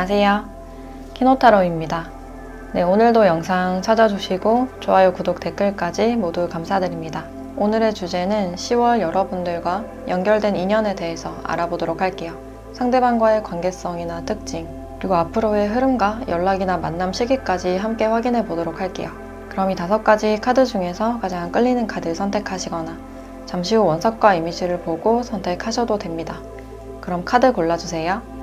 안녕하세요. 키노타로입니다. 네, 오늘도 영상 찾아주시고 좋아요, 구독, 댓글까지 모두 감사드립니다. 오늘의 주제는 10월 여러분들과 연결된 인연에 대해서 알아보도록 할게요. 상대방과의 관계성이나 특징, 그리고 앞으로의 흐름과 연락이나 만남 시기까지 함께 확인해 보도록 할게요. 그럼 이 5가지 카드 중에서 가장 끌리는 카드 선택하시거나 잠시 후 원석과 이미지를 보고 선택하셔도 됩니다. 그럼 카드 골라주세요.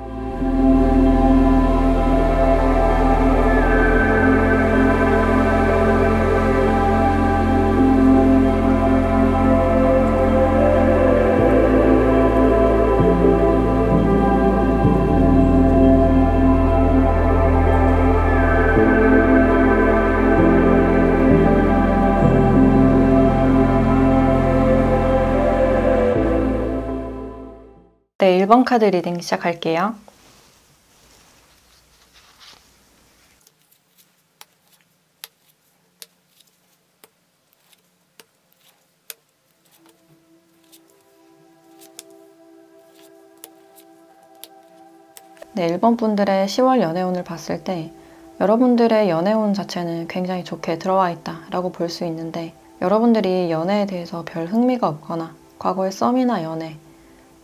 네, 1번 카드 리딩 시작할게요. 네, 1번 분들의 10월 연애운을 봤을 때 여러분들의 연애운 자체는 굉장히 좋게 들어와 있다 라고 볼 수 있는데, 여러분들이 연애에 대해서 별 흥미가 없거나 과거의 썸이나 연애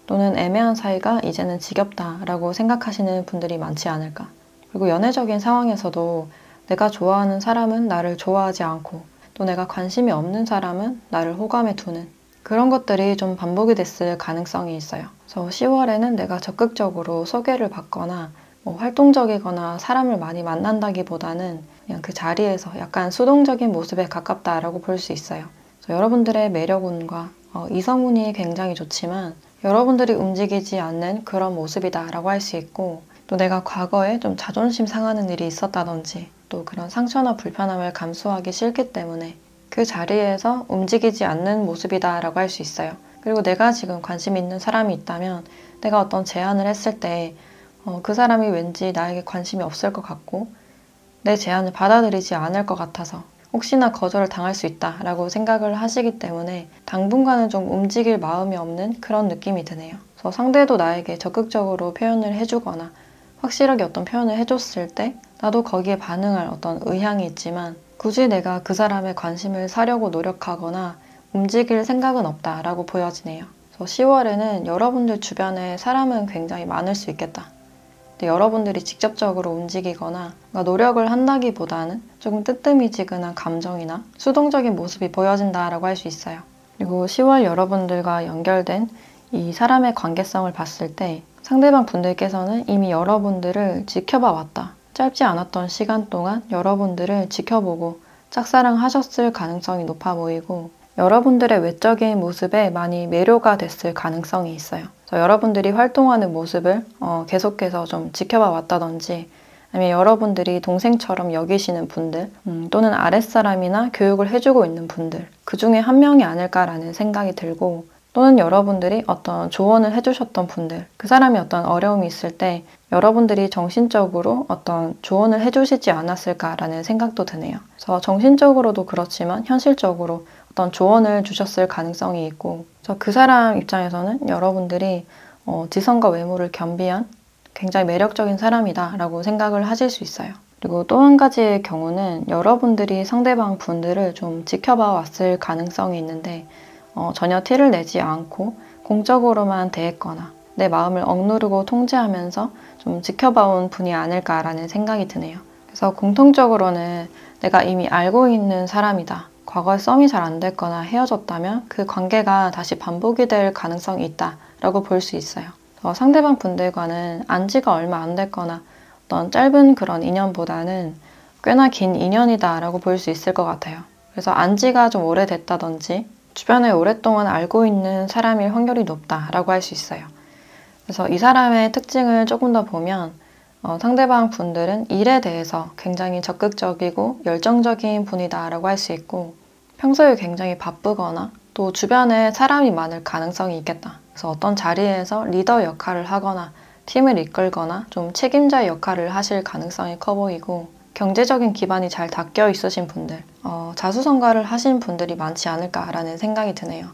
또는 애매한 사이가 이제는 지겹다 라고 생각하시는 분들이 많지 않을까. 그리고 연애적인 상황에서도 내가 좋아하는 사람은 나를 좋아하지 않고 또 내가 관심이 없는 사람은 나를 호감에 두는 그런 것들이 좀 반복이 됐을 가능성이 있어요. 그래서 10월에는 내가 적극적으로 소개를 받거나 활동적이거나 사람을 많이 만난다기보다는 그냥 그 자리에서 약간 수동적인 모습에 가깝다라고 볼 수 있어요. 그래서 여러분들의 매력운과 이성운이 굉장히 좋지만 여러분들이 움직이지 않는 그런 모습이다라고 할 수 있고, 또 내가 과거에 좀 자존심 상하는 일이 있었다든지 또 그런 상처나 불편함을 감수하기 싫기 때문에 그 자리에서 움직이지 않는 모습이다라고 할 수 있어요. 그리고 내가 지금 관심 있는 사람이 있다면 내가 어떤 제안을 했을 때 그 사람이 왠지 나에게 관심이 없을 것 같고 내 제안을 받아들이지 않을 것 같아서 혹시나 거절을 당할 수 있다라고 생각을 하시기 때문에 당분간은 좀 움직일 마음이 없는 그런 느낌이 드네요. 그래서 상대도 나에게 적극적으로 표현을 해주거나 확실하게 어떤 표현을 해줬을 때 나도 거기에 반응할 어떤 의향이 있지만 굳이 내가 그 사람의 관심을 사려고 노력하거나 움직일 생각은 없다라고 보여지네요. 그래서 10월에는 여러분들 주변에 사람은 굉장히 많을 수 있겠다. 근데 여러분들이 직접적으로 움직이거나 노력을 한다기보다는 조금 뜨뜻미지근한 감정이나 수동적인 모습이 보여진다라고 할 수 있어요. 그리고 10월 여러분들과 연결된 이 사람의 관계성을 봤을 때 상대방 분들께서는 이미 여러분들을 지켜봐 왔다. 짧지 않았던 시간 동안 여러분들을 지켜보고 짝사랑하셨을 가능성이 높아 보이고, 여러분들의 외적인 모습에 많이 매료가 됐을 가능성이 있어요. 그래서 여러분들이 활동하는 모습을 계속해서 좀 지켜봐 왔다든지, 아니면 여러분들이 동생처럼 여기시는 분들 또는 아랫사람이나 교육을 해주고 있는 분들, 그 중에 한 명이 아닐까라는 생각이 들고, 또는 여러분들이 어떤 조언을 해주셨던 분들, 그 사람이 어떤 어려움이 있을 때 여러분들이 정신적으로 어떤 조언을 해주시지 않았을까라는 생각도 드네요. 그래서 정신적으로도 그렇지만 현실적으로 어떤 조언을 주셨을 가능성이 있고, 그래서 그 사람 입장에서는 여러분들이 지성과 외모를 겸비한 굉장히 매력적인 사람이다 라고 생각을 하실 수 있어요. 그리고 또 한 가지의 경우는 여러분들이 상대방 분들을 좀 지켜봐 왔을 가능성이 있는데 전혀 티를 내지 않고 공적으로만 대했거나 내 마음을 억누르고 통제하면서 좀 지켜봐온 분이 아닐까라는 생각이 드네요. 그래서 공통적으로는 내가 이미 알고 있는 사람이다. 과거에 썸이 잘 안 됐거나 헤어졌다면 그 관계가 다시 반복이 될 가능성이 있다라고 볼 수 있어요. 상대방 분들과는 안지가 얼마 안 됐거나 어떤 짧은 그런 인연보다는 꽤나 긴 인연이다라고 볼 수 있을 것 같아요. 그래서 안지가 좀 오래됐다든지 주변에 오랫동안 알고 있는 사람일 확률이 높다라고 할 수 있어요. 그래서 이 사람의 특징을 조금 더 보면 상대방 분들은 일에 대해서 굉장히 적극적이고 열정적인 분이다라고 할 수 있고, 평소에 굉장히 바쁘거나 또 주변에 사람이 많을 가능성이 있겠다. 그래서 어떤 자리에서 리더 역할을 하거나 팀을 이끌거나 좀 책임자의 역할을 하실 가능성이 커 보이고, 경제적인 기반이 잘 닦여 있으신 분들, 자수성가를 하신 분들이 많지 않을까라는 생각이 드네요.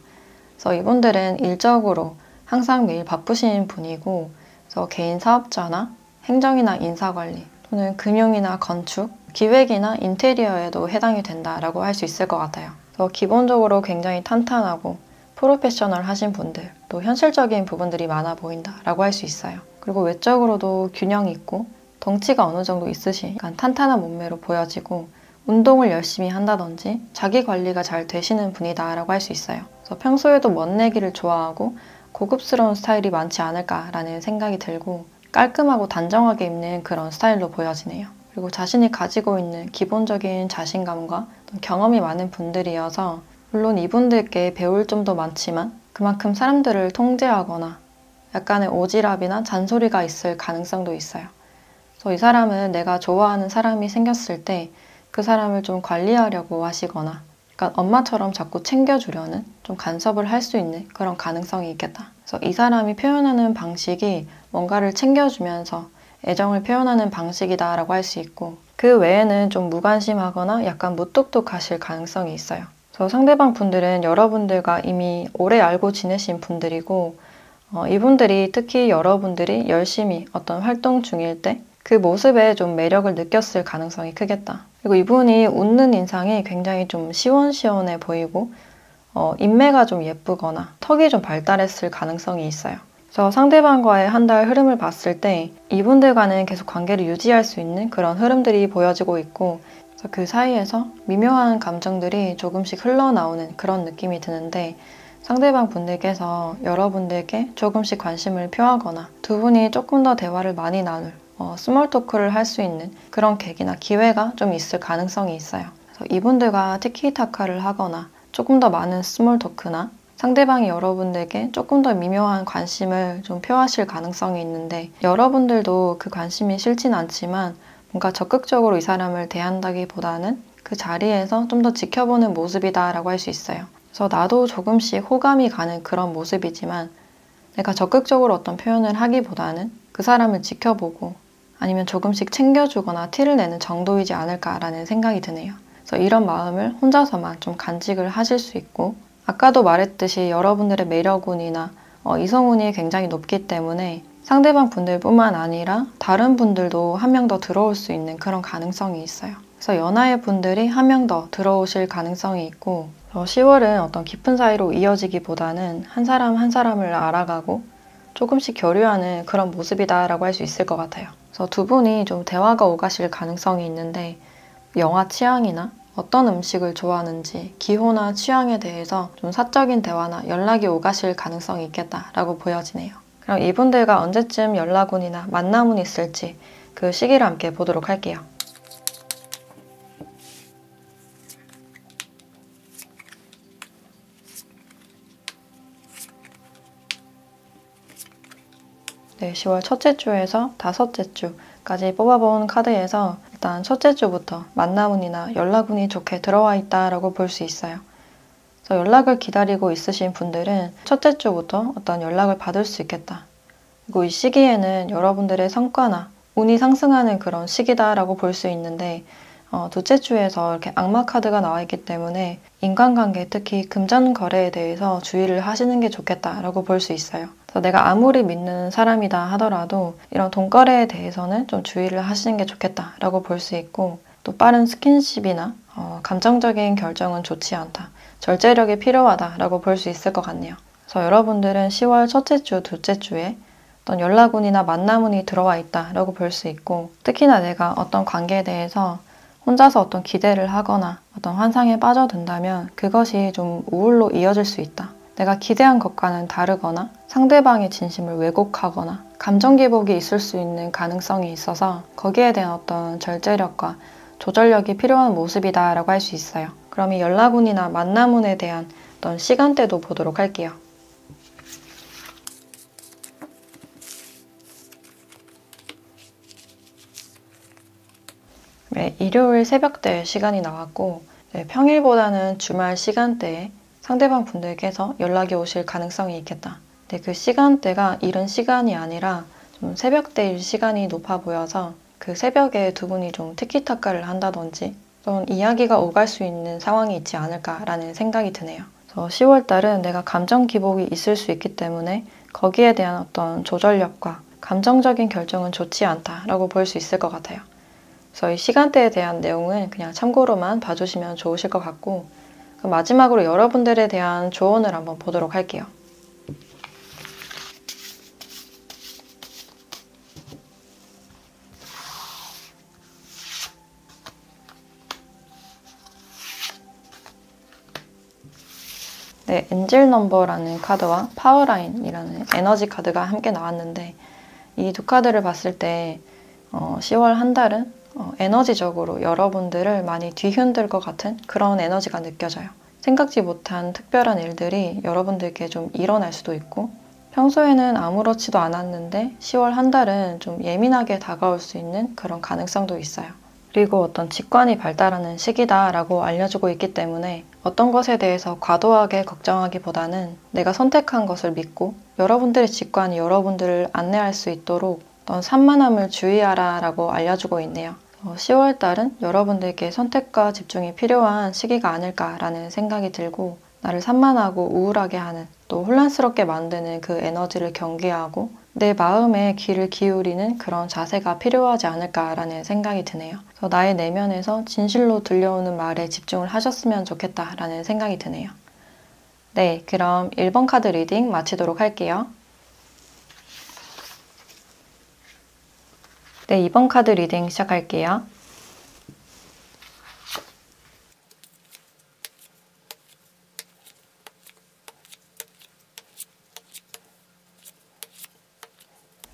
그래서 이분들은 일적으로 항상 매일 바쁘신 분이고, 그래서 개인 사업자나 행정이나 인사관리 또는 금융이나 건축, 기획이나 인테리어에도 해당이 된다라고 할 수 있을 것 같아요. 그래서 기본적으로 굉장히 탄탄하고 프로페셔널 하신 분들, 또 현실적인 부분들이 많아 보인다라고 할 수 있어요. 그리고 외적으로도 균형이 있고 덩치가 어느 정도 있으신 탄탄한 몸매로 보여지고 운동을 열심히 한다든지 자기 관리가 잘 되시는 분이다라고 할 수 있어요. 그래서 평소에도 멋내기를 좋아하고 고급스러운 스타일이 많지 않을까라는 생각이 들고 깔끔하고 단정하게 입는 그런 스타일로 보여지네요. 그리고 자신이 가지고 있는 기본적인 자신감과 경험이 많은 분들이어서 물론 이분들께 배울 점도 많지만 그만큼 사람들을 통제하거나 약간의 오지랖이나 잔소리가 있을 가능성도 있어요. 그래서 이 사람은 내가 좋아하는 사람이 생겼을 때 그 사람을 좀 관리하려고 하시거나 약간 엄마처럼 자꾸 챙겨주려는 좀 간섭을 할 수 있는 그런 가능성이 있겠다. 그래서 이 사람이 표현하는 방식이 뭔가를 챙겨주면서 애정을 표현하는 방식이다라고 할 수 있고 그 외에는 좀 무관심하거나 약간 무뚝뚝하실 가능성이 있어요. 그래서 상대방 분들은 여러분들과 이미 오래 알고 지내신 분들이고 이분들이 특히 여러분들이 열심히 어떤 활동 중일 때 그 모습에 좀 매력을 느꼈을 가능성이 크겠다. 그리고 이분이 웃는 인상이 굉장히 좀 시원시원해 보이고 인매가 좀 예쁘거나 턱이 좀 발달했을 가능성이 있어요. 그래서 상대방과의 한 달 흐름을 봤을 때 이분들과는 계속 관계를 유지할 수 있는 그런 흐름들이 보여지고 있고 그래서 그 사이에서 미묘한 감정들이 조금씩 흘러나오는 그런 느낌이 드는데 상대방 분들께서 여러분들께 조금씩 관심을 표하거나 두 분이 조금 더 대화를 많이 나눌 스몰 토크를 할 수 있는 그런 계기나 기회가 좀 있을 가능성이 있어요. 그래서 이분들과 티키타카를 하거나 조금 더 많은 스몰 토크나 상대방이 여러분들께 조금 더 미묘한 관심을 좀 표하실 가능성이 있는데 여러분들도 그 관심이 싫진 않지만 뭔가 적극적으로 이 사람을 대한다기보다는 그 자리에서 좀 더 지켜보는 모습이다라고 할 수 있어요. 그래서 나도 조금씩 호감이 가는 그런 모습이지만 내가 적극적으로 어떤 표현을 하기보다는 그 사람을 지켜보고 아니면 조금씩 챙겨주거나 티를 내는 정도이지 않을까라는 생각이 드네요. 그래서 이런 마음을 혼자서만 좀 간직을 하실 수 있고 아까도 말했듯이 여러분들의 매력운이나 이성운이 굉장히 높기 때문에 상대방 분들뿐만 아니라 다른 분들도 한 명 더 들어올 수 있는 그런 가능성이 있어요. 그래서 연하의 분들이 한 명 더 들어오실 가능성이 있고 10월은 어떤 깊은 사이로 이어지기보다는 한 사람 한 사람을 알아가고 조금씩 교류하는 그런 모습이다라고 할 수 있을 것 같아요. 그래서 두 분이 좀 대화가 오가실 가능성이 있는데 영화 취향이나 어떤 음식을 좋아하는지 기호나 취향에 대해서 좀 사적인 대화나 연락이 오가실 가능성이 있겠다라고 보여지네요. 그럼 이분들과 언제쯤 연락운이나 만남운이 있을지 그 시기를 함께 보도록 할게요. 네, 10월 첫째 주에서 다섯째 주까지 뽑아본 카드에서 일단 첫째 주부터 만남운이나 연락운이 좋게 들어와 있다라고 볼 수 있어요. 그래서 연락을 기다리고 있으신 분들은 첫째 주부터 어떤 연락을 받을 수 있겠다. 그리고 이 시기에는 여러분들의 성과나 운이 상승하는 그런 시기다라고 볼 수 있는데 둘째 주에서 이렇게 악마 카드가 나와 있기 때문에 인간관계, 특히 금전 거래에 대해서 주의를 하시는 게 좋겠다라고 볼 수 있어요. 그래서 내가 아무리 믿는 사람이다 하더라도 이런 돈거래에 대해서는 좀 주의를 하시는 게 좋겠다라고 볼 수 있고 또 빠른 스킨십이나 감정적인 결정은 좋지 않다. 절제력이 필요하다라고 볼 수 있을 것 같네요. 그래서 여러분들은 10월 첫째 주, 둘째 주에 어떤 연락운이나 만남운이 들어와 있다라고 볼 수 있고 특히나 내가 어떤 관계에 대해서 혼자서 어떤 기대를 하거나 어떤 환상에 빠져든다면 그것이 좀 우울로 이어질 수 있다. 내가 기대한 것과는 다르거나 상대방의 진심을 왜곡하거나 감정 기복이 있을 수 있는 가능성이 있어서 거기에 대한 어떤 절제력과 조절력이 필요한 모습이다라고 할 수 있어요. 그럼 이 연락운이나 만남운에 대한 어떤 시간대도 보도록 할게요. 네, 일요일 새벽대 시간이 나왔고 평일보다는 주말 시간대에 상대방 분들께서 연락이 오실 가능성이 있겠다. 근데 그 시간대가 이른 시간이 아니라 좀 새벽대일 시간이 높아 보여서 그 새벽에 두 분이 좀 티키타카를 한다든지 좀 이야기가 오갈 수 있는 상황이 있지 않을까라는 생각이 드네요. 그래서 10월 달은 내가 감정 기복이 있을 수 있기 때문에 거기에 대한 어떤 조절력과 감정적인 결정은 좋지 않다라고 볼 수 있을 것 같아요. 그래서 이 시간대에 대한 내용은 그냥 참고로만 봐주시면 좋으실 것 같고, 그럼 마지막으로 여러분들에 대한 조언을 한번 보도록 할게요. 네, 엔젤 넘버라는 카드와 파워라인이라는 에너지 카드가 함께 나왔는데, 이 두 카드를 봤을 때 10월 한 달은 에너지적으로 여러분들을 많이 뒤흔들 것 같은 그런 에너지가 느껴져요. 생각지 못한 특별한 일들이 여러분들께 좀 일어날 수도 있고, 평소에는 아무렇지도 않았는데 10월 한 달은 좀 예민하게 다가올 수 있는 그런 가능성도 있어요. 그리고 어떤 직관이 발달하는 시기다라고 알려주고 있기 때문에 어떤 것에 대해서 과도하게 걱정하기보다는 내가 선택한 것을 믿고 여러분들의 직관이 여러분들을 안내할 수 있도록 어떤 산만함을 주의하라 라고 알려주고 있네요. 10월 달은 여러분들께 선택과 집중이 필요한 시기가 아닐까라는 생각이 들고, 나를 산만하고 우울하게 하는, 또 혼란스럽게 만드는 그 에너지를 경계하고 내 마음에 귀를 기울이는 그런 자세가 필요하지 않을까라는 생각이 드네요. 그래서 나의 내면에서 진실로 들려오는 말에 집중을 하셨으면 좋겠다라는 생각이 드네요. 네, 그럼 1번 카드 리딩 마치도록 할게요. 네, 2번 카드 리딩 시작할게요.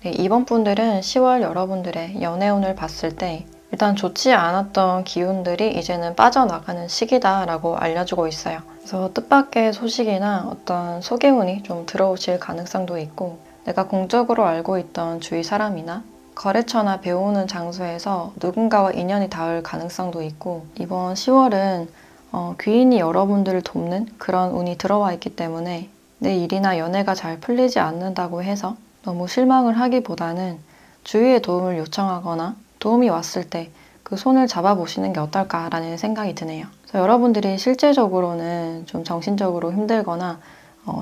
네, 2번 분들은 10월 여러분들의 연애운을 봤을 때 일단 좋지 않았던 기운들이 이제는 빠져나가는 시기다라고 알려주고 있어요. 그래서 뜻밖의 소식이나 어떤 소개운이 좀 들어오실 가능성도 있고, 내가 공적으로 알고 있던 주위 사람이나 거래처나 배우는 장소에서 누군가와 인연이 닿을 가능성도 있고, 이번 10월은 귀인이 여러분들을 돕는 그런 운이 들어와 있기 때문에 내 일이나 연애가 잘 풀리지 않는다고 해서 너무 실망을 하기보다는 주위의 도움을 요청하거나 도움이 왔을 때 그 손을 잡아보시는 게 어떨까라는 생각이 드네요. 그래서 여러분들이 실제적으로는 좀 정신적으로 힘들거나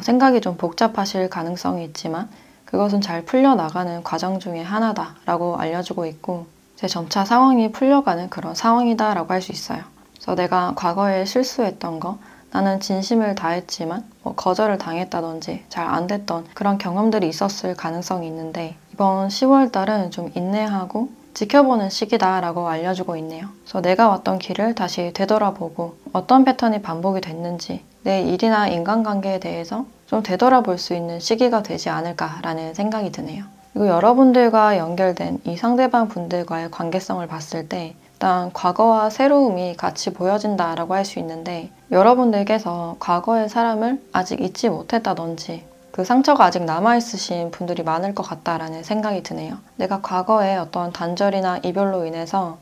생각이 좀 복잡하실 가능성이 있지만 그것은 잘 풀려나가는 과정 중에 하나다라고 알려주고 있고, 이제 점차 상황이 풀려가는 그런 상황이다라고 할 수 있어요. 그래서 내가 과거에 실수했던 거, 나는 진심을 다했지만 거절을 당했다든지 잘 안 됐던 그런 경험들이 있었을 가능성이 있는데, 이번 10월 달은 좀 인내하고 지켜보는 시기다라고 알려주고 있네요. 그래서 내가 왔던 길을 다시 되돌아보고 어떤 패턴이 반복이 됐는지 내 일이나 인간관계에 대해서 좀 되돌아볼 수 있는 시기가 되지 않을까라는 생각이 드네요. 그리고 여러분들과 연결된 이 상대방 분들과의 관계성을 봤을 때 일단 과거와 새로움이 같이 보여진다라고 할 수 있는데, 여러분들께서 과거의 사람을 아직 잊지 못했다든지 그 상처가 아직 남아있으신 분들이 많을 것 같다라는 생각이 드네요. 내가 과거에 어떤 단절이나 이별로 인해서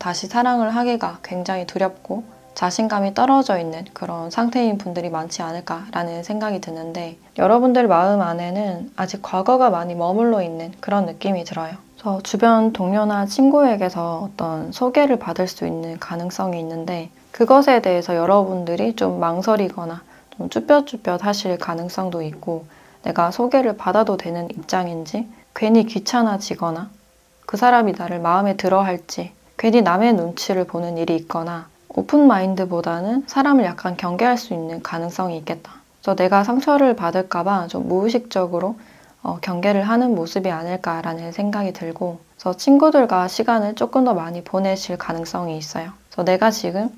다시 사랑을 하기가 굉장히 두렵고 자신감이 떨어져 있는 그런 상태인 분들이 많지 않을까라는 생각이 드는데, 여러분들 마음 안에는 아직 과거가 많이 머물러 있는 그런 느낌이 들어요. 그래서 주변 동료나 친구에게서 어떤 소개를 받을 수 있는 가능성이 있는데, 그것에 대해서 여러분들이 좀 망설이거나 좀 쭈뼛쭈뼛 하실 가능성도 있고, 내가 소개를 받아도 되는 입장인지 괜히 귀찮아지거나 그 사람이 나를 마음에 들어 할지 괜히 남의 눈치를 보는 일이 있거나, 오픈 마인드보다는 사람을 약간 경계할 수 있는 가능성이 있겠다. 그래서 내가 상처를 받을까봐 좀 무의식적으로 경계를 하는 모습이 아닐까라는 생각이 들고, 그래서 친구들과 시간을 조금 더 많이 보내실 가능성이 있어요. 그래서 내가 지금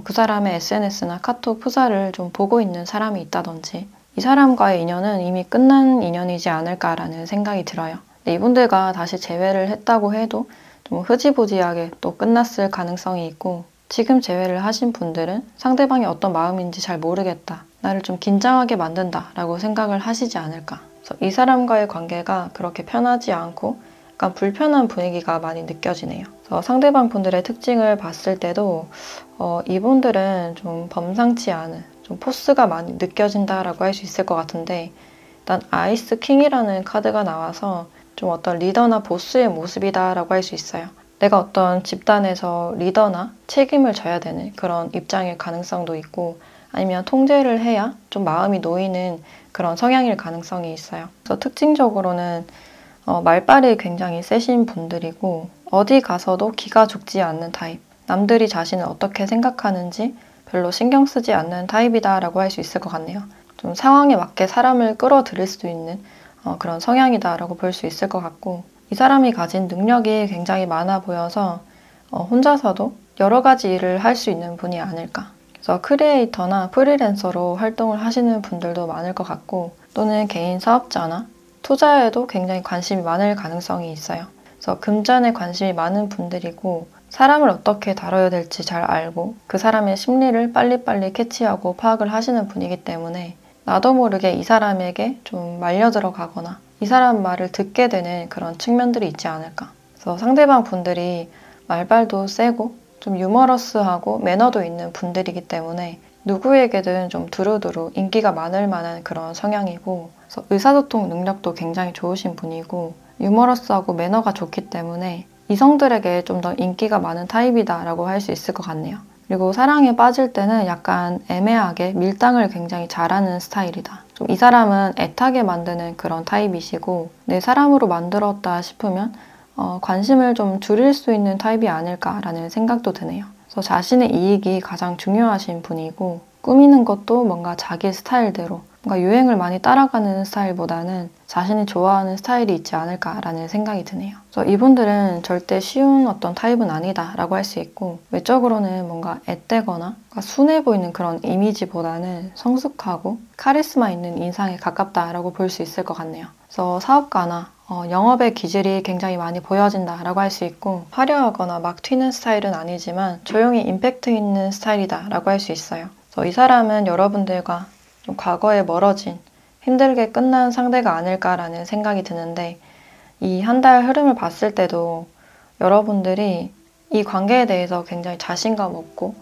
그 사람의 SNS나 카톡 프사를 좀 보고 있는 사람이 있다든지, 이 사람과의 인연은 이미 끝난 인연이지 않을까라는 생각이 들어요. 근데 이분들과 다시 재회를 했다고 해도 좀 흐지부지하게 또 끝났을 가능성이 있고, 지금 재회를 하신 분들은 상대방이 어떤 마음인지 잘 모르겠다, 나를 좀 긴장하게 만든다 라고 생각을 하시지 않을까. 그래서 이 사람과의 관계가 그렇게 편하지 않고 약간 불편한 분위기가 많이 느껴지네요. 그래서 상대방 분들의 특징을 봤을 때도 이분들은 좀 범상치 않은 좀 포스가 많이 느껴진다라고 할 수 있을 것 같은데, 일단 아이스 킹이라는 카드가 나와서 좀 어떤 리더나 보스의 모습이다라고 할 수 있어요. 내가 어떤 집단에서 리더나 책임을 져야 되는 그런 입장일 가능성도 있고, 아니면 통제를 해야 좀 마음이 놓이는 그런 성향일 가능성이 있어요. 그래서 특징적으로는 말빨이 굉장히 세신 분들이고 어디 가서도 기가 죽지 않는 타입. 남들이 자신을 어떻게 생각하는지 별로 신경 쓰지 않는 타입이다라고 할 수 있을 것 같네요. 좀 상황에 맞게 사람을 끌어들일 수 있는 그런 성향이다라고 볼 수 있을 것 같고 이 사람이 가진 능력이 굉장히 많아 보여서 혼자서도 여러 가지 일을 할 수 있는 분이 아닐까. 그래서 크리에이터나 프리랜서로 활동을 하시는 분들도 많을 것 같고 또는 개인 사업자나 투자에도 굉장히 관심이 많을 가능성이 있어요. 그래서 금전에 관심이 많은 분들이고 사람을 어떻게 다뤄야 될지 잘 알고 그 사람의 심리를 빨리빨리 캐치하고 파악을 하시는 분이기 때문에 나도 모르게 이 사람에게 좀 말려 들어가거나 이 사람 말을 듣게 되는 그런 측면들이 있지 않을까. 그래서 상대방 분들이 말발도 세고 좀 유머러스하고 매너도 있는 분들이기 때문에 누구에게든 좀 두루두루 인기가 많을 만한 그런 성향이고 그래서 의사소통 능력도 굉장히 좋으신 분이고 유머러스하고 매너가 좋기 때문에 이성들에게 좀 더 인기가 많은 타입이다라고 할 수 있을 것 같네요. 그리고 사랑에 빠질 때는 약간 애매하게 밀당을 굉장히 잘하는 스타일이다. 좀 이 사람은 애타게 만드는 그런 타입이시고 내 사람으로 만들었다 싶으면 관심을 좀 줄일 수 있는 타입이 아닐까라는 생각도 드네요. 그래서 자신의 이익이 가장 중요하신 분이고 꾸미는 것도 뭔가 자기 스타일대로 뭔가 유행을 많이 따라가는 스타일보다는 자신이 좋아하는 스타일이 있지 않을까라는 생각이 드네요. 그래서 이분들은 절대 쉬운 어떤 타입은 아니다라고 할 수 있고 외적으로는 뭔가 앳되거나 순해 보이는 그런 이미지보다는 성숙하고 카리스마 있는 인상에 가깝다라고 볼 수 있을 것 같네요. 그래서 사업가나 영업의 기질이 굉장히 많이 보여진다라고 할 수 있고 화려하거나 막 튀는 스타일은 아니지만 조용히 임팩트 있는 스타일이다라고 할 수 있어요. 그래서 이 사람은 여러분들과 좀 과거에 멀어진 힘들게 끝난 상대가 아닐까라는 생각이 드는데 이 한 달 흐름을 봤을 때도 여러분들이 이 관계에 대해서 굉장히 자신감 없고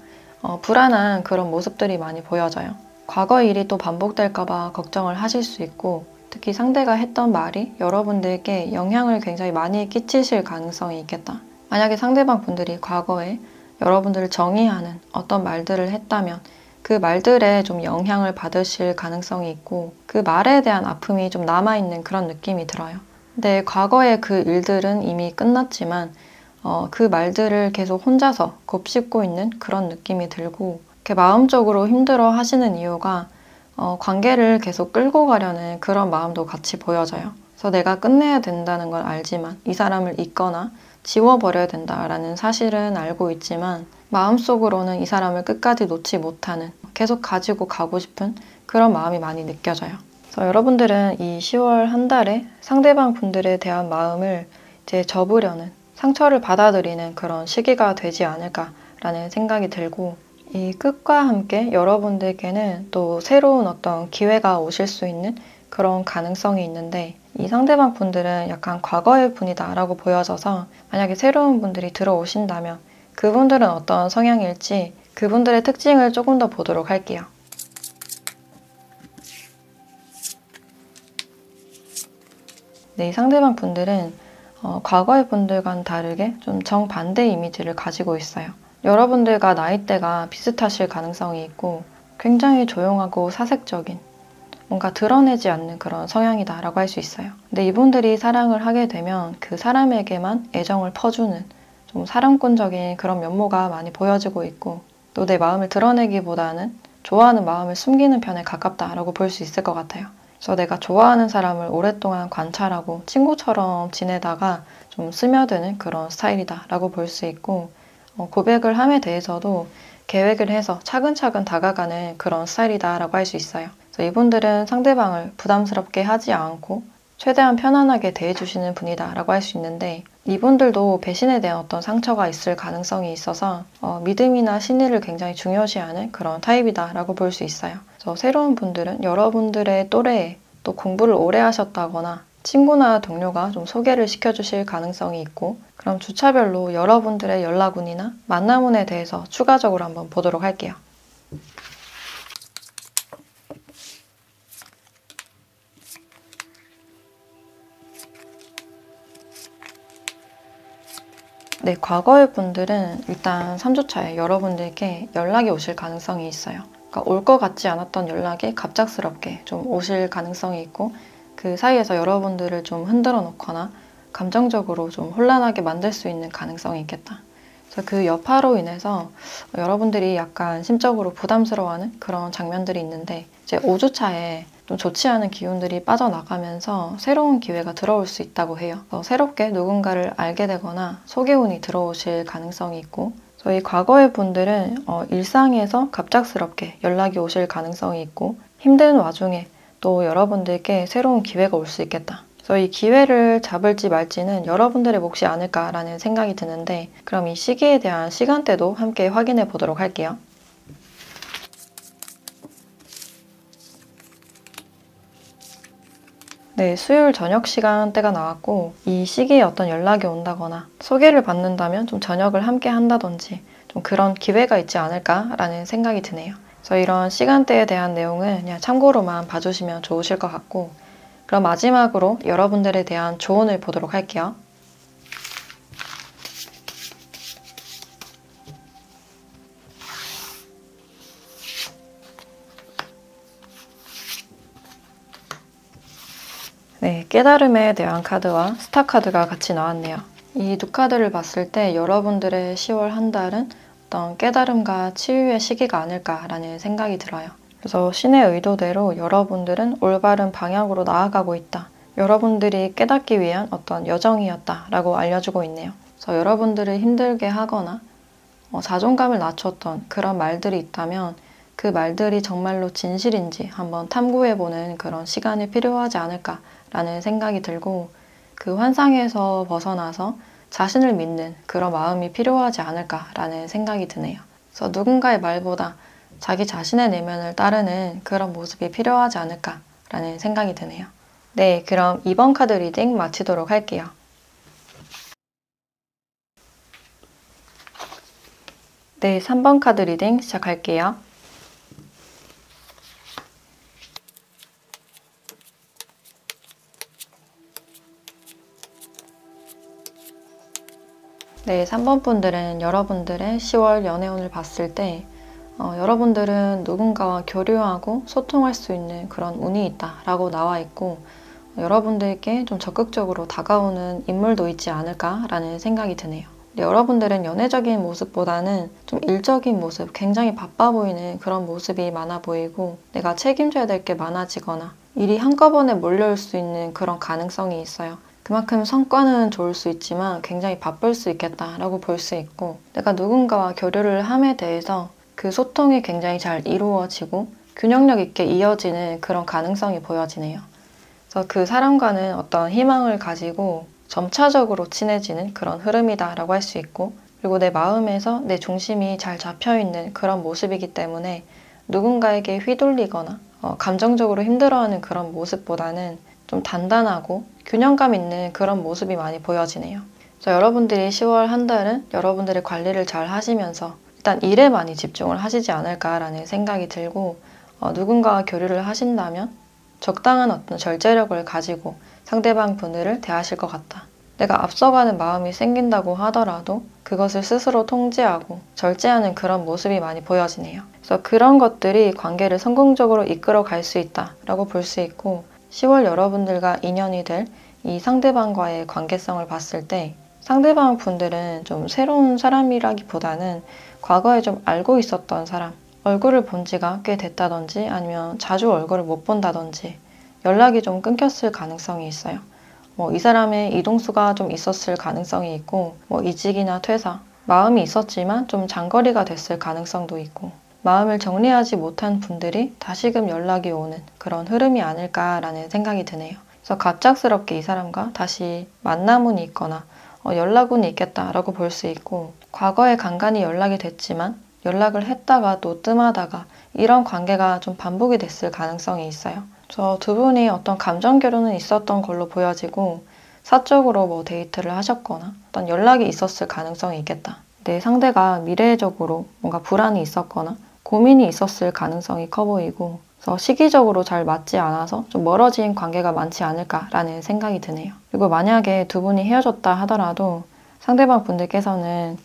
불안한 그런 모습들이 많이 보여져요. 과거 일이 또 반복될까 봐 걱정을 하실 수 있고 특히 상대가 했던 말이 여러분들께 영향을 굉장히 많이 끼치실 가능성이 있겠다. 만약에 상대방 분들이 과거에 여러분들을 정의하는 어떤 말들을 했다면 그 말들에 좀 영향을 받으실 가능성이 있고 그 말에 대한 아픔이 좀 남아있는 그런 느낌이 들어요. 근데 과거의 그 일들은 이미 끝났지만 그 말들을 계속 혼자서 곱씹고 있는 그런 느낌이 들고 이렇게 마음적으로 힘들어 하시는 이유가 관계를 계속 끌고 가려는 그런 마음도 같이 보여져요. 그래서 내가 끝내야 된다는 걸 알지만 이 사람을 잊거나 지워버려야 된다라는 사실은 알고 있지만 마음속으로는 이 사람을 끝까지 놓지 못하는 계속 가지고 가고 싶은 그런 마음이 많이 느껴져요. 그래서 여러분들은 이 10월 한 달에 상대방 분들에 대한 마음을 이제 접으려는 상처를 받아들이는 그런 시기가 되지 않을까라는 생각이 들고 이 끝과 함께 여러분들께는 또 새로운 어떤 기회가 오실 수 있는 그런 가능성이 있는데 이 상대방 분들은 약간 과거의 분이다라고 보여져서 만약에 새로운 분들이 들어오신다면 그분들은 어떤 성향일지 그분들의 특징을 조금 더 보도록 할게요. 네, 이 상대방 분들은 과거의 분들과는 다르게 좀 정반대 이미지를 가지고 있어요. 여러분들과 나이대가 비슷하실 가능성이 있고 굉장히 조용하고 사색적인 뭔가 드러내지 않는 그런 성향이다라고 할 수 있어요. 근데 이분들이 사랑을 하게 되면 그 사람에게만 애정을 퍼주는 좀 사랑꾼적인 그런 면모가 많이 보여지고 있고 또 내 마음을 드러내기보다는 좋아하는 마음을 숨기는 편에 가깝다라고 볼 수 있을 것 같아요. 그래서 내가 좋아하는 사람을 오랫동안 관찰하고 친구처럼 지내다가 좀 스며드는 그런 스타일이다라고 볼 수 있고 고백을 함에 대해서도 계획을 해서 차근차근 다가가는 그런 스타일이다라고 할 수 있어요. 그래서 이분들은 상대방을 부담스럽게 하지 않고 최대한 편안하게 대해주시는 분이다라고 할 수 있는데 이분들도 배신에 대한 어떤 상처가 있을 가능성이 있어서 믿음이나 신의를 굉장히 중요시하는 그런 타입이다라고 볼 수 있어요. 그래서 새로운 분들은 여러분들의 또래에 또 공부를 오래 하셨다거나 친구나 동료가 좀 소개를 시켜주실 가능성이 있고 그럼 주차별로 여러분들의 연락운이나 만남운에 대해서 추가적으로 한번 보도록 할게요. 네, 과거의 분들은 일단 3주차에 여러분들께 연락이 오실 가능성이 있어요. 그러니까 올 것 같지 않았던 연락이 갑작스럽게 좀 오실 가능성이 있고 그 사이에서 여러분들을 좀 흔들어 놓거나 감정적으로 좀 혼란하게 만들 수 있는 가능성이 있겠다. 그래서 그 여파로 인해서 여러분들이 약간 심적으로 부담스러워하는 그런 장면들이 있는데 이제 5주차에 좀 좋지 않은 기운들이 빠져나가면서 새로운 기회가 들어올 수 있다고 해요. 새롭게 누군가를 알게 되거나 소개운이 들어오실 가능성이 있고 저희 과거의 분들은 일상에서 갑작스럽게 연락이 오실 가능성이 있고 힘든 와중에 또 여러분들께 새로운 기회가 올 수 있겠다. 그래서 이 기회를 잡을지 말지는 여러분들의 몫이 아닐까라는 생각이 드는데 그럼 이 시기에 대한 시간대도 함께 확인해 보도록 할게요. 네, 수요일 저녁 시간대가 나왔고 이 시기에 어떤 연락이 온다거나 소개를 받는다면 좀 저녁을 함께 한다든지 좀 그런 기회가 있지 않을까라는 생각이 드네요. 그래서 이런 시간대에 대한 내용은 그냥 참고로만 봐주시면 좋으실 것 같고 그럼 마지막으로 여러분들에 대한 조언을 보도록 할게요. 네, 깨달음에 대한 카드와 스타 카드가 같이 나왔네요. 이 두 카드를 봤을 때 여러분들의 10월 한 달은 어떤 깨달음과 치유의 시기가 아닐까라는 생각이 들어요. 그래서 신의 의도대로 여러분들은 올바른 방향으로 나아가고 있다. 여러분들이 깨닫기 위한 어떤 여정이었다라고 알려주고 있네요. 그래서 여러분들을 힘들게 하거나 자존감을 낮췄던 그런 말들이 있다면 그 말들이 정말로 진실인지 한번 탐구해보는 그런 시간이 필요하지 않을까라는 생각이 들고 그 환상에서 벗어나서 자신을 믿는 그런 마음이 필요하지 않을까라는 생각이 드네요. 그래서 누군가의 말보다 자기 자신의 내면을 따르는 그런 모습이 필요하지 않을까라는 생각이 드네요. 네, 그럼 이번 카드 리딩 마치도록 할게요. 네, 3번 카드 리딩 시작할게요. 네, 3번 분들은 여러분들의 10월 연애운을 봤을 때 여러분들은 누군가와 교류하고 소통할 수 있는 그런 운이 있다라고 나와 있고 여러분들께 좀 적극적으로 다가오는 인물도 있지 않을까라는 생각이 드네요. 여러분들은 연애적인 모습보다는 좀 일적인 모습, 굉장히 바빠 보이는 그런 모습이 많아 보이고 내가 책임져야 될 게 많아지거나 일이 한꺼번에 몰려올 수 있는 그런 가능성이 있어요. 그만큼 성과는 좋을 수 있지만 굉장히 바쁠 수 있겠다라고 볼 수 있고 내가 누군가와 교류를 함에 대해서 그 소통이 굉장히 잘 이루어지고 균형력 있게 이어지는 그런 가능성이 보여지네요. 그래서 그 사람과는 어떤 희망을 가지고 점차적으로 친해지는 그런 흐름이다라고 할 수 있고 그리고 내 마음에서 내 중심이 잘 잡혀있는 그런 모습이기 때문에 누군가에게 휘둘리거나 감정적으로 힘들어하는 그런 모습보다는 좀 단단하고 균형감 있는 그런 모습이 많이 보여지네요. 그래서 여러분들이 10월 한 달은 여러분들의 관리를 잘 하시면서 일단 일에 많이 집중을 하시지 않을까라는 생각이 들고 누군가와 교류를 하신다면 적당한 어떤 절제력을 가지고 상대방 분들을 대하실 것 같다. 내가 앞서가는 마음이 생긴다고 하더라도 그것을 스스로 통제하고 절제하는 그런 모습이 많이 보여지네요. 그래서 그런 것들이 관계를 성공적으로 이끌어 갈 수 있다라고 볼 수 있고 10월 여러분들과 인연이 될 이 상대방과의 관계성을 봤을 때 상대방 분들은 좀 새로운 사람이라기보다는 과거에 좀 알고 있었던 사람, 얼굴을 본 지가 꽤 됐다든지 아니면 자주 얼굴을 못 본다든지 연락이 좀 끊겼을 가능성이 있어요. 이 사람의 이동수가 좀 있었을 가능성이 있고 이직이나 퇴사, 마음이 있었지만 좀 장거리가 됐을 가능성도 있고 마음을 정리하지 못한 분들이 다시금 연락이 오는 그런 흐름이 아닐까라는 생각이 드네요. 그래서 갑작스럽게 이 사람과 다시 만남운이 있거나 연락운이 있겠다라고 볼 수 있고 과거에 간간히 연락이 됐지만 연락을 했다가 또 뜸하다가 이런 관계가 좀 반복이 됐을 가능성이 있어요. 그래서 두 분이 어떤 감정 교류는 있었던 걸로 보여지고 사적으로 데이트를 하셨거나 어떤 연락이 있었을 가능성이 있겠다. 내 상대가 미래적으로 뭔가 불안이 있었거나 고민이 있었을 가능성이 커 보이고 그래서 시기적으로 잘 맞지 않아서 좀 멀어진 관계가 많지 않을까라는 생각이 드네요. 그리고 만약에 두 분이 헤어졌다 하더라도 상대방 분들께서는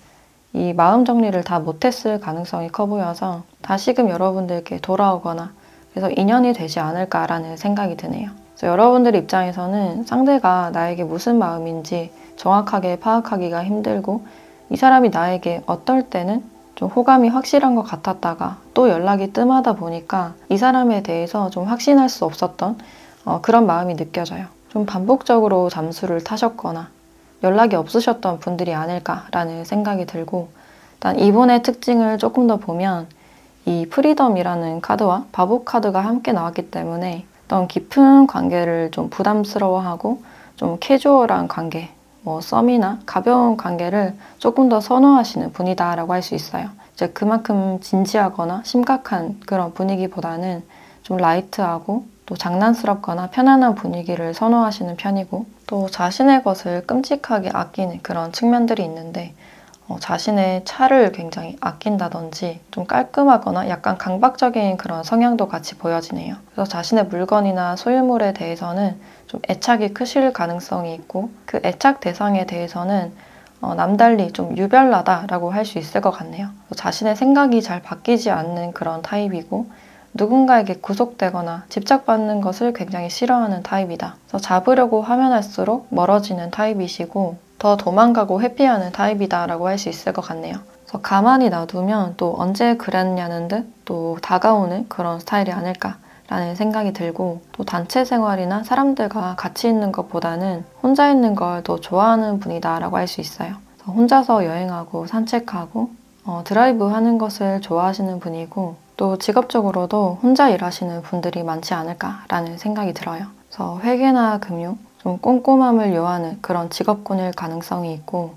이 마음 정리를 다 못했을 가능성이 커 보여서 다시금 여러분들께 돌아오거나 그래서 인연이 되지 않을까라는 생각이 드네요. 그래서 그래서 여러분들 입장에서는 상대가 나에게 무슨 마음인지 정확하게 파악하기가 힘들고 이 사람이 나에게 어떨 때는 좀 호감이 확실한 것 같았다가 또 연락이 뜸하다 보니까 이 사람에 대해서 좀 확신할 수 없었던 그런 마음이 느껴져요. 좀 반복적으로 잠수를 타셨거나 연락이 없으셨던 분들이 아닐까라는 생각이 들고, 일단 이분의 특징을 조금 더 보면 이 프리덤이라는 카드와 바보 카드가 함께 나왔기 때문에 어떤 깊은 관계를 좀 부담스러워하고 좀 캐주얼한 관계, 뭐 썸이나 가벼운 관계를 조금 더 선호하시는 분이다라고 할 수 있어요. 이제 그만큼 진지하거나 심각한 그런 분위기보다는 좀 라이트하고 또 장난스럽거나 편안한 분위기를 선호하시는 편이고, 또 자신의 것을 끔찍하게 아끼는 그런 측면들이 있는데 자신의 차를 굉장히 아낀다든지 좀 깔끔하거나 약간 강박적인 그런 성향도 같이 보여지네요. 그래서 자신의 물건이나 소유물에 대해서는 좀 애착이 크실 가능성이 있고, 그 애착 대상에 대해서는 남달리 좀 유별나다라고 할 수 있을 것 같네요. 자신의 생각이 잘 바뀌지 않는 그런 타입이고, 누군가에게 구속되거나 집착받는 것을 굉장히 싫어하는 타입이다. 그래서 잡으려고 하면 할수록 멀어지는 타입이시고 더 도망가고 회피하는 타입이다라고 할 수 있을 것 같네요. 그래서 가만히 놔두면 또 언제 그랬냐는 듯 또 다가오는 그런 스타일이 아닐까라는 생각이 들고, 또 단체 생활이나 사람들과 같이 있는 것보다는 혼자 있는 걸 더 좋아하는 분이다라고 할 수 있어요. 그래서 혼자서 여행하고 산책하고 드라이브 하는 것을 좋아하시는 분이고, 또 직업적으로도 혼자 일하시는 분들이 많지 않을까라는 생각이 들어요. 그래서 회계나 금융, 좀 꼼꼼함을 요하는 그런 직업군일 가능성이 있고,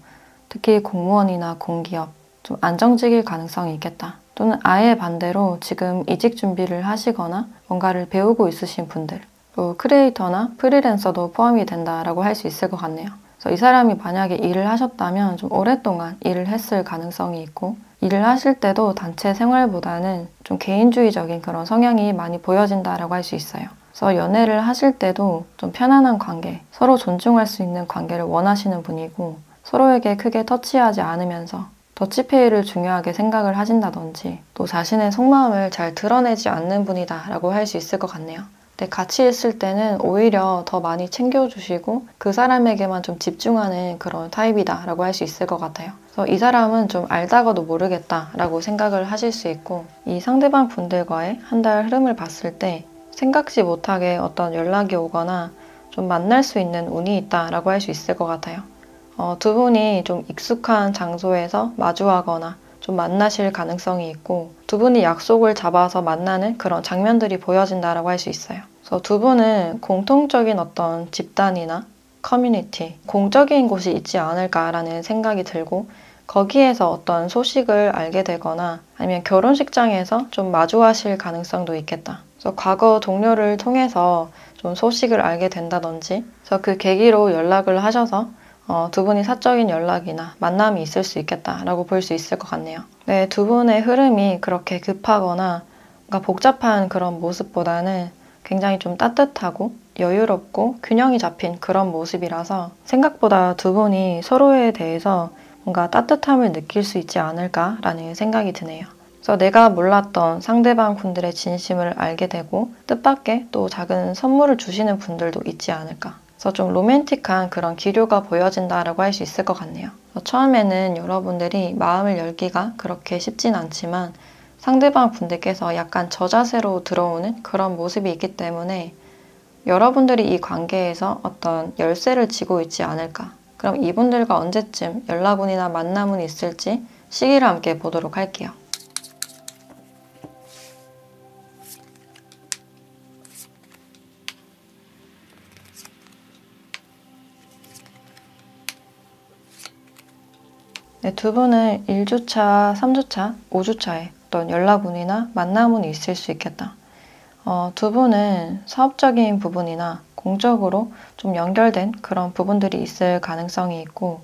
특히 공무원이나 공기업, 좀 안정직일 가능성이 있겠다. 또는 아예 반대로 지금 이직 준비를 하시거나 뭔가를 배우고 있으신 분들, 또 크리에이터나 프리랜서도 포함이 된다라고 할 수 있을 것 같네요. 그래서 이 사람이 만약에 일을 하셨다면 좀 오랫동안 일을 했을 가능성이 있고, 일을 하실 때도 단체 생활보다는 좀 개인주의적인 그런 성향이 많이 보여진다라고 할 수 있어요. 그래서 연애를 하실 때도 좀 편안한 관계, 서로 존중할 수 있는 관계를 원하시는 분이고, 서로에게 크게 터치하지 않으면서 더치페이를 중요하게 생각을 하신다든지, 또 자신의 속마음을 잘 드러내지 않는 분이다라고 할 수 있을 것 같네요. 근데 같이 있을 때는 오히려 더 많이 챙겨주시고 그 사람에게만 좀 집중하는 그런 타입이다라고 할 수 있을 것 같아요. 그래서 이 사람은 좀 알다가도 모르겠다라고 생각을 하실 수 있고, 이 상대방 분들과의 한 달 흐름을 봤을 때 생각지 못하게 어떤 연락이 오거나 좀 만날 수 있는 운이 있다라고 할 수 있을 것 같아요. 두 분이 좀 익숙한 장소에서 마주하거나 좀 만나실 가능성이 있고, 두 분이 약속을 잡아서 만나는 그런 장면들이 보여진다라고 할 수 있어요. 그래서 두 분은 공통적인 어떤 집단이나 커뮤니티, 공적인 곳이 있지 않을까라는 생각이 들고, 거기에서 어떤 소식을 알게 되거나 아니면 결혼식장에서 좀 마주하실 가능성도 있겠다. 그래서 과거 동료를 통해서 좀 소식을 알게 된다든지, 그래서 그 계기로 연락을 하셔서 두 분이 사적인 연락이나 만남이 있을 수 있겠다라고 볼 수 있을 것 같네요. 네, 두 분의 흐름이 그렇게 급하거나 뭔가 복잡한 그런 모습보다는 굉장히 좀 따뜻하고 여유롭고 균형이 잡힌 그런 모습이라서 생각보다 두 분이 서로에 대해서 뭔가 따뜻함을 느낄 수 있지 않을까라는 생각이 드네요. 그래서 내가 몰랐던 상대방 분들의 진심을 알게 되고 뜻밖의 또 작은 선물을 주시는 분들도 있지 않을까. 그래서 좀 로맨틱한 그런 기류가 보여진다라고 할 수 있을 것 같네요. 처음에는 여러분들이 마음을 열기가 그렇게 쉽진 않지만 상대방 분들께서 약간 저자세로 들어오는 그런 모습이 있기 때문에 여러분들이 이 관계에서 어떤 열쇠를 쥐고 있지 않을까. 그럼 이분들과 언제쯤 연락운이나 만남은 있을지 시기를 함께 보도록 할게요. 네, 두 분은 1주차, 3주차, 5주차에 어떤 연락운이나 만남운이 있을 수 있겠다. 두 분은 사업적인 부분이나 공적으로 좀 연결된 그런 부분들이 있을 가능성이 있고,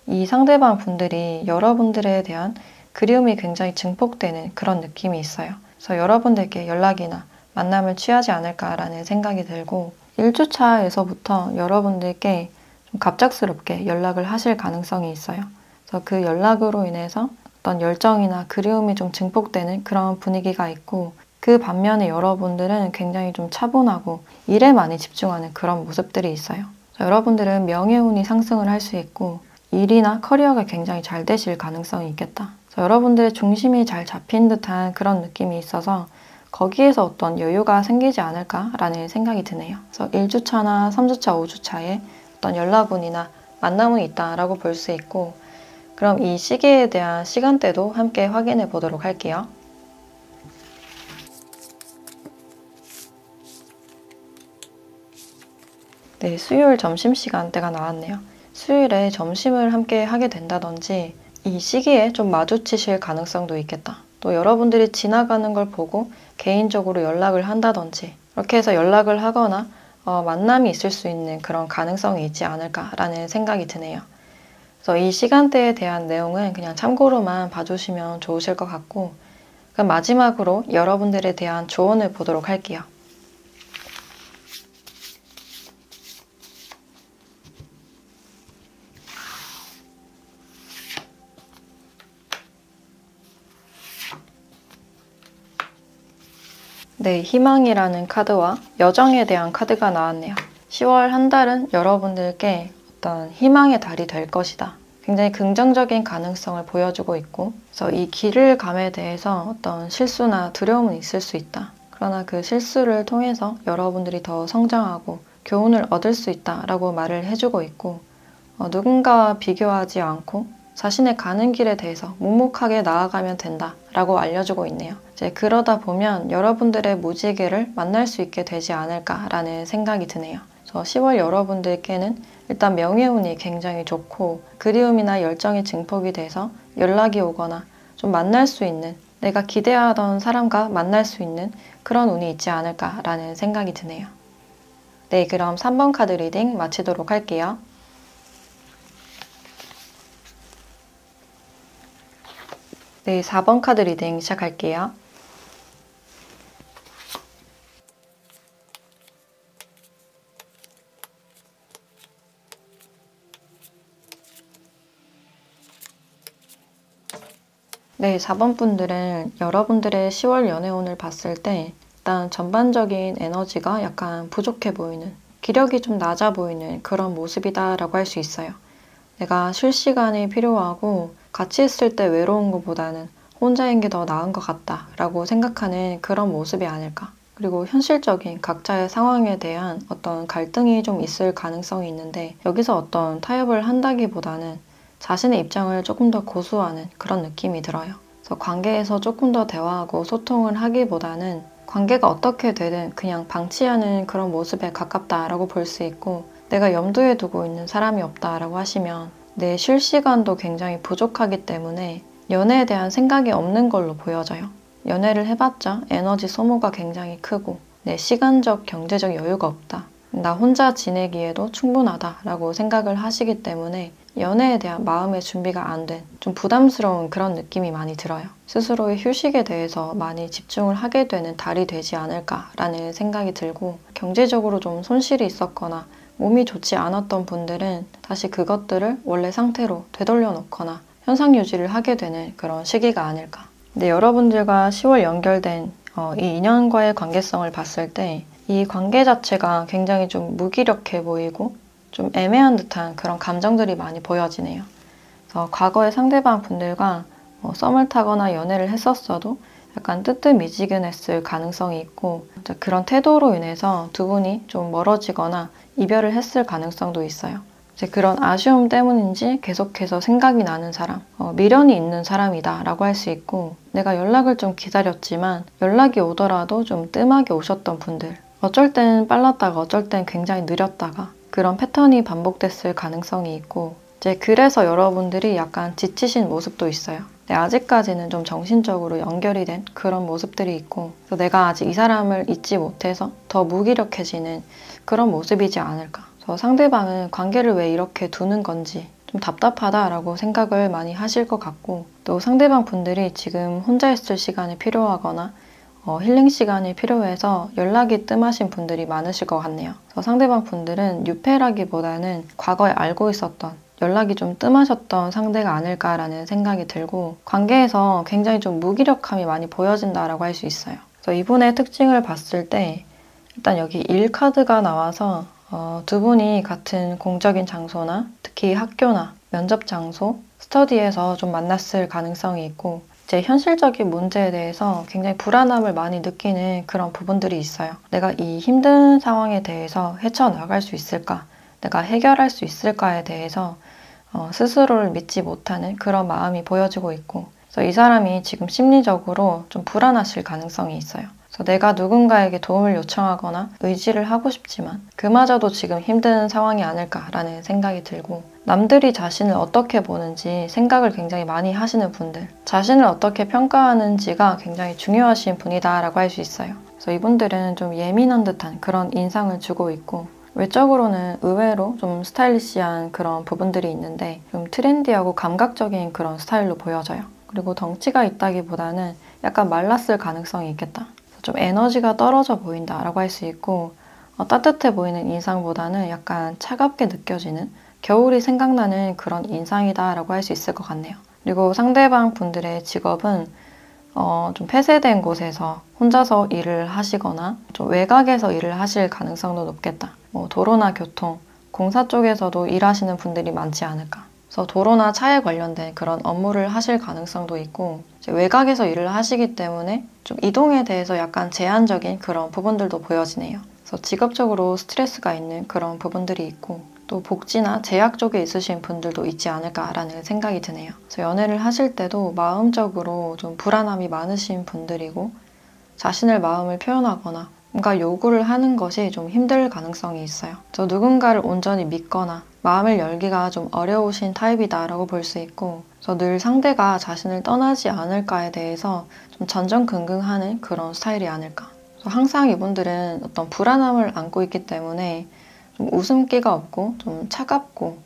이 상대방 분들이 여러분들에 대한 그리움이 굉장히 증폭되는 그런 느낌이 있어요. 그래서 여러분들께 연락이나 만남을 취하지 않을까라는 생각이 들고, 1주차에서부터 여러분들께 좀 갑작스럽게 연락을 하실 가능성이 있어요. 그래서 그 연락으로 인해서 어떤 열정이나 그리움이 좀 증폭되는 그런 분위기가 있고, 그 반면에 여러분들은 굉장히 좀 차분하고 일에 많이 집중하는 그런 모습들이 있어요. 여러분들은 명예운이 상승을 할 수 있고 일이나 커리어가 굉장히 잘 되실 가능성이 있겠다. 여러분들의 중심이 잘 잡힌 듯한 그런 느낌이 있어서 거기에서 어떤 여유가 생기지 않을까라는 생각이 드네요. 그래서 1주차나 3주차, 5주차에 어떤 연락운이나 만남운이 있다라고 볼 수 있고, 그럼 이 시기에 대한 시간대도 함께 확인해 보도록 할게요. 네, 수요일 점심시간대가 나왔네요. 수요일에 점심을 함께 하게 된다든지 이 시기에 좀 마주치실 가능성도 있겠다. 또 여러분들이 지나가는 걸 보고 개인적으로 연락을 한다든지 이렇게 해서 연락을 하거나 만남이 있을 수 있는 그런 가능성이 있지 않을까라는 생각이 드네요. 그래서 이 시간대에 대한 내용은 그냥 참고로만 봐주시면 좋으실 것 같고, 그럼 마지막으로 여러분들에 대한 조언을 보도록 할게요. 네, 희망이라는 카드와 여정에 대한 카드가 나왔네요. 10월 한 달은 여러분들께 어떤 희망의 달이 될 것이다. 굉장히 긍정적인 가능성을 보여주고 있고, 그래서 이 길을 감에 대해서 어떤 실수나 두려움은 있을 수 있다. 그러나 그 실수를 통해서 여러분들이 더 성장하고 교훈을 얻을 수 있다라고 말을 해주고 있고, 누군가와 비교하지 않고 자신의 가는 길에 대해서 묵묵하게 나아가면 된다라고 알려주고 있네요. 이제 그러다 보면 여러분들의 무지개를 만날 수 있게 되지 않을까라는 생각이 드네요. 10월 여러분들께는 일단 명예운이 굉장히 좋고 그리움이나 열정이 증폭이 돼서 연락이 오거나 좀 만날 수 있는, 내가 기대하던 사람과 만날 수 있는 그런 운이 있지 않을까라는 생각이 드네요. 네, 그럼 3번 카드 리딩 마치도록 할게요. 네, 4번 카드 리딩 시작할게요. 네, 4번 분들은 여러분들의 10월 연애운을 봤을 때 일단 전반적인 에너지가 약간 부족해 보이는, 기력이 좀 낮아 보이는 그런 모습이다라고 할 수 있어요. 내가 쉴 시간이 필요하고 같이 있을 때 외로운 것보다는 혼자인 게 더 나은 것 같다라고 생각하는 그런 모습이 아닐까. 그리고 현실적인 각자의 상황에 대한 어떤 갈등이 좀 있을 가능성이 있는데, 여기서 어떤 타협을 한다기보다는 자신의 입장을 조금 더 고수하는 그런 느낌이 들어요. 그래서 관계에서 조금 더 대화하고 소통을 하기보다는 관계가 어떻게 되든 그냥 방치하는 그런 모습에 가깝다라고 볼 수 있고, 내가 염두에 두고 있는 사람이 없다라고 하시면 내 쉴 시간도 굉장히 부족하기 때문에 연애에 대한 생각이 없는 걸로 보여져요. 연애를 해봤자 에너지 소모가 굉장히 크고 내 시간적, 경제적 여유가 없다. 나 혼자 지내기에도 충분하다라고 생각을 하시기 때문에 연애에 대한 마음의 준비가 안 된, 좀 부담스러운 그런 느낌이 많이 들어요. 스스로의 휴식에 대해서 많이 집중을 하게 되는 달이 되지 않을까라는 생각이 들고, 경제적으로 좀 손실이 있었거나 몸이 좋지 않았던 분들은 다시 그것들을 원래 상태로 되돌려 놓거나 현상 유지를 하게 되는 그런 시기가 아닐까. 근데 여러분들과 10월 연결된 이 인연과의 관계성을 봤을 때 이 관계 자체가 굉장히 좀 무기력해 보이고 좀 애매한 듯한 그런 감정들이 많이 보여지네요. 그래서 과거의 상대방 분들과 썸을 타거나 연애를 했었어도 약간 뜨뜻미지근했을 가능성이 있고, 그런 태도로 인해서 두 분이 좀 멀어지거나 이별을 했을 가능성도 있어요. 이제 그런 아쉬움 때문인지 계속해서 생각이 나는 사람, 미련이 있는 사람이다 라고 할 수 있고, 내가 연락을 좀 기다렸지만 연락이 오더라도 좀 뜸하게 오셨던 분들, 어쩔 땐 빨랐다가 어쩔 땐 굉장히 느렸다가 그런 패턴이 반복됐을 가능성이 있고, 이제 그래서 여러분들이 약간 지치신 모습도 있어요. 아직까지는 좀 정신적으로 연결이 된 그런 모습들이 있고, 그래서 내가 아직 이 사람을 잊지 못해서 더 무기력해지는 그런 모습이지 않을까. 그래서 상대방은 관계를 왜 이렇게 두는 건지 좀 답답하다라고 생각을 많이 하실 것 같고, 또 상대방 분들이 지금 혼자 있을 시간이 필요하거나 힐링 시간이 필요해서 연락이 뜸하신 분들이 많으실 것 같네요. 그래서 상대방 분들은 유패라기보다는 과거에 알고 있었던, 연락이 좀 뜸하셨던 상대가 아닐까라는 생각이 들고, 관계에서 굉장히 좀 무기력함이 많이 보여진다라고 할 수 있어요. 그래서 이분의 특징을 봤을 때 일단 여기 일 카드가 나와서 두 분이 같은 공적인 장소나 특히 학교나 면접 장소, 스터디에서 좀 만났을 가능성이 있고 제 현실적인 문제에 대해서 굉장히 불안함을 많이 느끼는 그런 부분들이 있어요. 내가 이 힘든 상황에 대해서 헤쳐나갈 수 있을까? 내가 해결할 수 있을까에 대해서 스스로를 믿지 못하는 그런 마음이 보여지고 있고 그래서 이 사람이 지금 심리적으로 좀 불안하실 가능성이 있어요. 그래서 내가 누군가에게 도움을 요청하거나 의지를 하고 싶지만 그마저도 지금 힘든 상황이 아닐까라는 생각이 들고 남들이 자신을 어떻게 보는지 생각을 굉장히 많이 하시는 분들 자신을 어떻게 평가하는지가 굉장히 중요하신 분이다라고 할 수 있어요. 그래서 이분들은 좀 예민한 듯한 그런 인상을 주고 있고 외적으로는 의외로 좀 스타일리시한 그런 부분들이 있는데 좀 트렌디하고 감각적인 그런 스타일로 보여져요. 그리고 덩치가 있다기보다는 약간 말랐을 가능성이 있겠다. 좀 에너지가 떨어져 보인다라고 할 수 있고 따뜻해 보이는 인상보다는 약간 차갑게 느껴지는 겨울이 생각나는 그런 인상이다라고 할 수 있을 것 같네요. 그리고 상대방 분들의 직업은 좀 폐쇄된 곳에서 혼자서 일을 하시거나 좀 외곽에서 일을 하실 가능성도 높겠다. 뭐 도로나 교통, 공사 쪽에서도 일하시는 분들이 많지 않을까. 그래서 도로나 차에 관련된 그런 업무를 하실 가능성도 있고 외곽에서 일을 하시기 때문에 좀 이동에 대해서 약간 제한적인 그런 부분들도 보여지네요. 그래서 직업적으로 스트레스가 있는 그런 부분들이 있고 또 복지나 제약 쪽에 있으신 분들도 있지 않을까라는 생각이 드네요. 그래서 연애를 하실 때도 마음적으로 좀 불안함이 많으신 분들이고 자신의 마음을 표현하거나 뭔가 요구를 하는 것이 좀 힘들 가능성이 있어요. 저 누군가를 온전히 믿거나 마음을 열기가 좀 어려우신 타입이다라고 볼 수 있고 그래서 늘 상대가 자신을 떠나지 않을까에 대해서 좀 전전긍긍하는 그런 스타일이 아닐까. 그래서 항상 이분들은 어떤 불안함을 안고 있기 때문에 좀 웃음기가 없고 좀 차갑고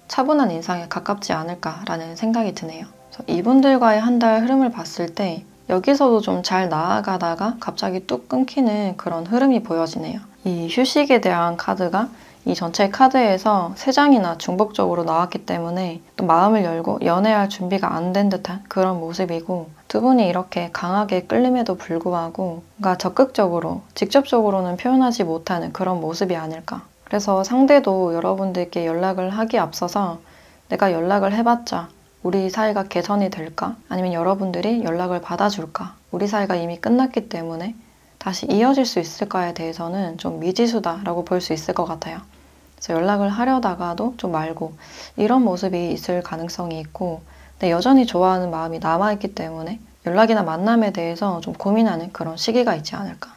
차분한 인상에 가깝지 않을까라는 생각이 드네요. 그래서 이분들과의 한 달 흐름을 봤을 때 여기서도 좀 잘 나아가다가 갑자기 뚝 끊기는 그런 흐름이 보여지네요. 이 휴식에 대한 카드가 이 전체 카드에서 3장이나 중복적으로 나왔기 때문에 또 마음을 열고 연애할 준비가 안 된 듯한 그런 모습이고 두 분이 이렇게 강하게 끌림에도 불구하고 뭔가 적극적으로 직접적으로는 표현하지 못하는 그런 모습이 아닐까. 그래서 상대도 여러분들께 연락을 하기 앞서서 내가 연락을 해봤자 우리 사이가 개선이 될까? 아니면 여러분들이 연락을 받아줄까? 우리 사이가 이미 끝났기 때문에 다시 이어질 수 있을까에 대해서는 좀 미지수다라고 볼 수 있을 것 같아요. 그래서 연락을 하려다가도 좀 말고 이런 모습이 있을 가능성이 있고 근데 여전히 좋아하는 마음이 남아있기 때문에 연락이나 만남에 대해서 좀 고민하는 그런 시기가 있지 않을까.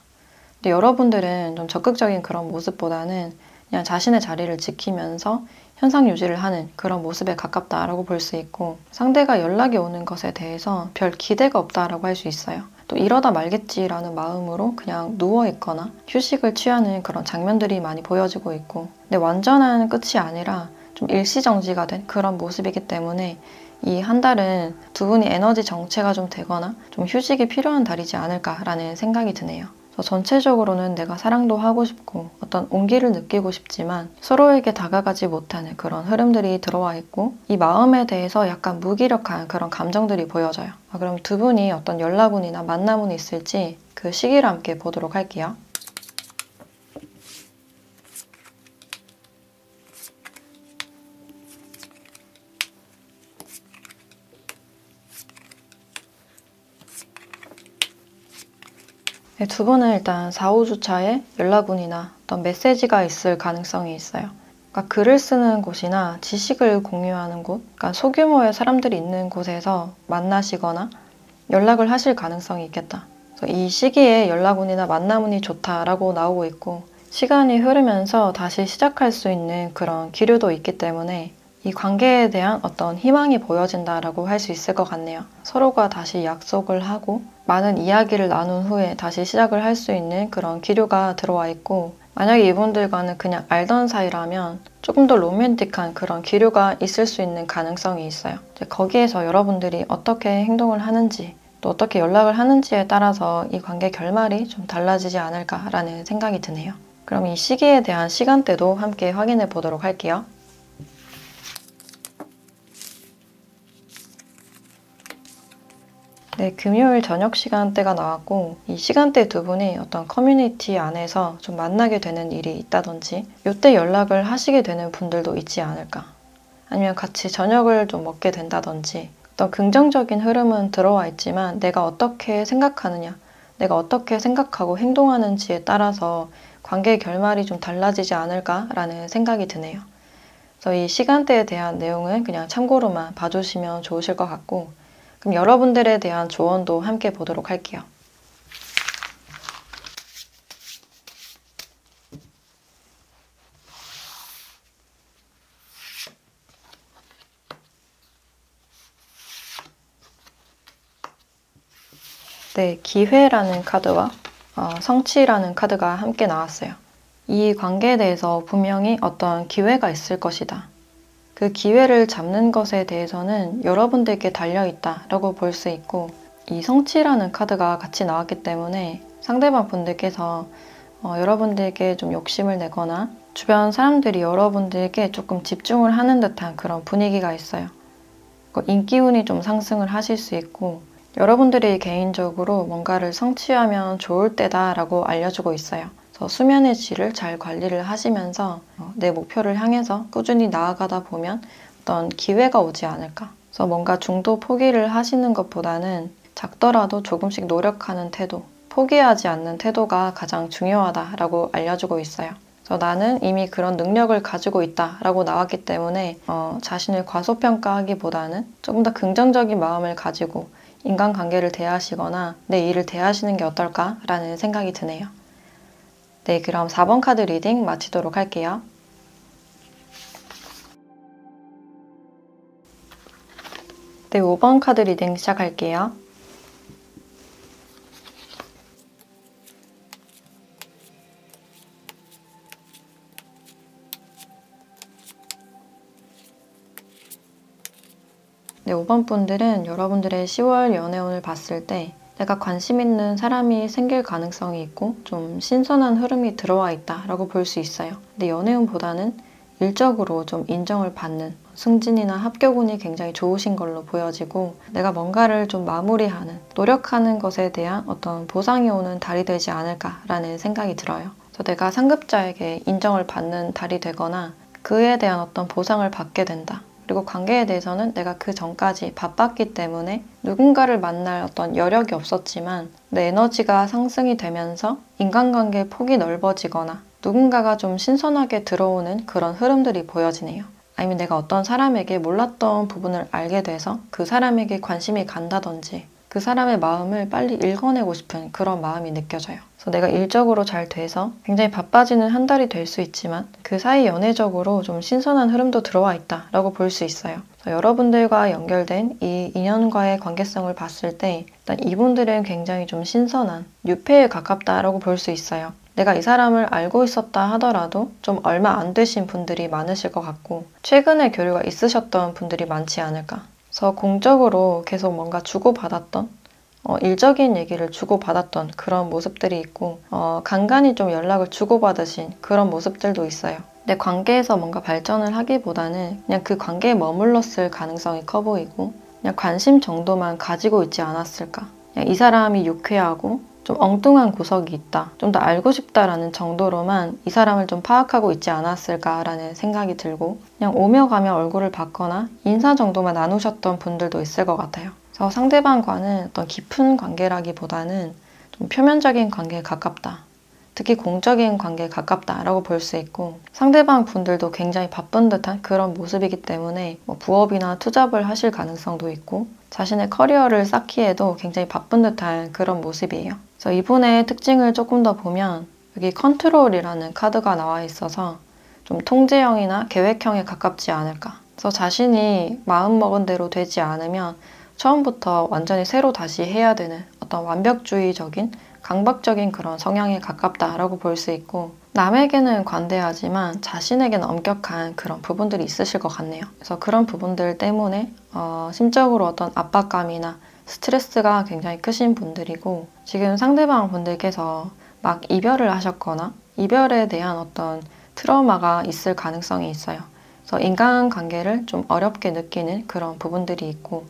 근데 여러분들은 좀 적극적인 그런 모습보다는 그냥 자신의 자리를 지키면서 현상 유지를 하는 그런 모습에 가깝다라고 볼 수 있고 상대가 연락이 오는 것에 대해서 별 기대가 없다라고 할 수 있어요. 또 이러다 말겠지라는 마음으로 그냥 누워있거나 휴식을 취하는 그런 장면들이 많이 보여지고 있고 근데 완전한 끝이 아니라 좀 일시정지가 된 그런 모습이기 때문에 이 한 달은 두 분이 에너지 정체가 좀 되거나 좀 휴식이 필요한 달이지 않을까라는 생각이 드네요. 전체적으로는 내가 사랑도 하고 싶고 어떤 온기를 느끼고 싶지만 서로에게 다가가지 못하는 그런 흐름들이 들어와 있고 이 마음에 대해서 약간 무기력한 그런 감정들이 보여져요. 그럼 두 분이 어떤 연락운이나 만남운이 있을지 그 시기를 함께 보도록 할게요. 네, 두 분은 일단 4, 5주차에 연락운이나 어떤 메시지가 있을 가능성이 있어요. 그러니까 글을 쓰는 곳이나 지식을 공유하는 곳, 그러니까 소규모의 사람들이 있는 곳에서 만나시거나 연락을 하실 가능성이 있겠다. 그래서 이 시기에 연락운이나 만남운이 좋다라고 나오고 있고 시간이 흐르면서 다시 시작할 수 있는 그런 기류도 있기 때문에 이 관계에 대한 어떤 희망이 보여진다라고 할 수 있을 것 같네요. 서로가 다시 약속을 하고 많은 이야기를 나눈 후에 다시 시작을 할 수 있는 그런 기류가 들어와 있고 만약에 이분들과는 그냥 알던 사이라면 조금 더 로맨틱한 그런 기류가 있을 수 있는 가능성이 있어요. 이제 거기에서 여러분들이 어떻게 행동을 하는지 또 어떻게 연락을 하는지에 따라서 이 관계 결말이 좀 달라지지 않을까라는 생각이 드네요. 그럼 이 시기에 대한 시간대도 함께 확인해 보도록 할게요. 네, 금요일 저녁 시간대가 나왔고 이 시간대 두 분이 어떤 커뮤니티 안에서 좀 만나게 되는 일이 있다든지 이때 연락을 하시게 되는 분들도 있지 않을까. 아니면 같이 저녁을 좀 먹게 된다든지 어떤 긍정적인 흐름은 들어와 있지만 내가 어떻게 생각하느냐, 내가 어떻게 생각하고 행동하는지에 따라서 관계의 결말이 좀 달라지지 않을까라는 생각이 드네요. 그래서 이 시간대에 대한 내용은 그냥 참고로만 봐주시면 좋으실 것 같고, 그럼 여러분들에 대한 조언도 함께 보도록 할게요. 네, 기회라는 카드와 성취라는 카드가 함께 나왔어요. 이 관계에 대해서 분명히 어떤 기회가 있을 것이다. 그 기회를 잡는 것에 대해서는 여러분들께 달려있다라고 볼 수 있고, 이 성취라는 카드가 같이 나왔기 때문에 상대방 분들께서 여러분들께 좀 욕심을 내거나 주변 사람들이 여러분들께 조금 집중을 하는 듯한 그런 분위기가 있어요. 인기운이 좀 상승을 하실 수 있고, 여러분들이 개인적으로 뭔가를 성취하면 좋을 때다라고 알려주고 있어요. 그래서 수면의 질을 잘 관리를 하시면서 내 목표를 향해서 꾸준히 나아가다 보면 어떤 기회가 오지 않을까. 그래서 뭔가 중도 포기를 하시는 것보다는 작더라도 조금씩 노력하는 태도, 포기하지 않는 태도가 가장 중요하다라고 알려주고 있어요. 그래서 나는 이미 그런 능력을 가지고 있다라고 나왔기 때문에 자신을 과소평가하기보다는 조금 더 긍정적인 마음을 가지고 인간관계를 대하시거나 내 일을 대하시는 게 어떨까라는 생각이 드네요. 네, 그럼 4번 카드 리딩 마치도록 할게요. 네, 5번 카드 리딩 시작할게요. 네, 5번 분들은 여러분들의 10월 연애운을 봤을 때 내가 관심 있는 사람이 생길 가능성이 있고 좀 신선한 흐름이 들어와 있다라고 볼 수 있어요. 근데 연애운보다는 일적으로 좀 인정을 받는 승진이나 합격운이 굉장히 좋으신 걸로 보여지고, 내가 뭔가를 좀 마무리하는, 노력하는 것에 대한 어떤 보상이 오는 달이 되지 않을까라는 생각이 들어요. 그래서 내가 상급자에게 인정을 받는 달이 되거나 그에 대한 어떤 보상을 받게 된다. 그리고 관계에 대해서는 내가 그 전까지 바빴기 때문에 누군가를 만날 어떤 여력이 없었지만 내 에너지가 상승이 되면서 인간관계의 폭이 넓어지거나 누군가가 좀 신선하게 들어오는 그런 흐름들이 보여지네요. 아니면 내가 어떤 사람에게 몰랐던 부분을 알게 돼서 그 사람에게 관심이 간다든지 그 사람의 마음을 빨리 읽어내고 싶은 그런 마음이 느껴져요. 그래서 내가 일적으로 잘 돼서 굉장히 바빠지는 한 달이 될 수 있지만 그 사이 연애적으로 좀 신선한 흐름도 들어와 있다라고 볼 수 있어요. 그래서 여러분들과 연결된 이 인연과의 관계성을 봤을 때 일단 이분들은 굉장히 좀 신선한 뉴페에 가깝다라고 볼 수 있어요. 내가 이 사람을 알고 있었다 하더라도 좀 얼마 안 되신 분들이 많으실 것 같고 최근에 교류가 있으셨던 분들이 많지 않을까. 그래서 공적으로 계속 뭔가 주고받았던 일적인 얘기를 주고받았던 그런 모습들이 있고 간간히 좀 연락을 주고받으신 그런 모습들도 있어요. 내 관계에서 뭔가 발전을 하기보다는 그냥 그 관계에 머물렀을 가능성이 커 보이고 그냥 관심 정도만 가지고 있지 않았을까. 그냥 이 사람이 유쾌하고 좀 엉뚱한 구석이 있다, 좀 더 알고 싶다라는 정도로만 이 사람을 좀 파악하고 있지 않았을까라는 생각이 들고 그냥 오며 가며 얼굴을 봤거나 인사 정도만 나누셨던 분들도 있을 것 같아요. 그래서 상대방과는 어떤 깊은 관계라기보다는 좀 표면적인 관계에 가깝다. 특히 공적인 관계에 가깝다라고 볼 수 있고 상대방 분들도 굉장히 바쁜 듯한 그런 모습이기 때문에 부업이나 투잡을 하실 가능성도 있고 자신의 커리어를 쌓기에도 굉장히 바쁜 듯한 그런 모습이에요. 그래서 이분의 특징을 조금 더 보면 여기 컨트롤이라는 카드가 나와 있어서 좀 통제형이나 계획형에 가깝지 않을까. 그래서 자신이 마음먹은 대로 되지 않으면 처음부터 완전히 새로 다시 해야 되는 어떤 완벽주의적인 강박적인 그런 성향에 가깝다라고 볼 수 있고 남에게는 관대하지만 자신에게는 엄격한 그런 부분들이 있으실 것 같네요. 그래서 그런 부분들 때문에 심적으로 어떤 압박감이나 스트레스가 굉장히 크신 분들이고 지금 상대방 분들께서 막 이별을 하셨거나 이별에 대한 어떤 트라우마가 있을 가능성이 있어요. 그래서 인간관계를 좀 어렵게 느끼는 그런 부분들이 있고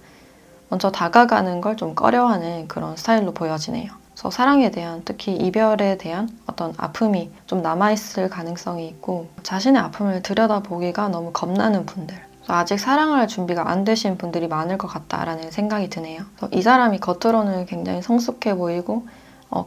먼저 다가가는 걸 좀 꺼려하는 그런 스타일로 보여지네요. 그래서 사랑에 대한, 특히 이별에 대한 어떤 아픔이 좀 남아있을 가능성이 있고, 자신의 아픔을 들여다보기가 너무 겁나는 분들, 아직 사랑할 준비가 안 되신 분들이 많을 것 같다라는 생각이 드네요. 이 사람이 겉으로는 굉장히 성숙해 보이고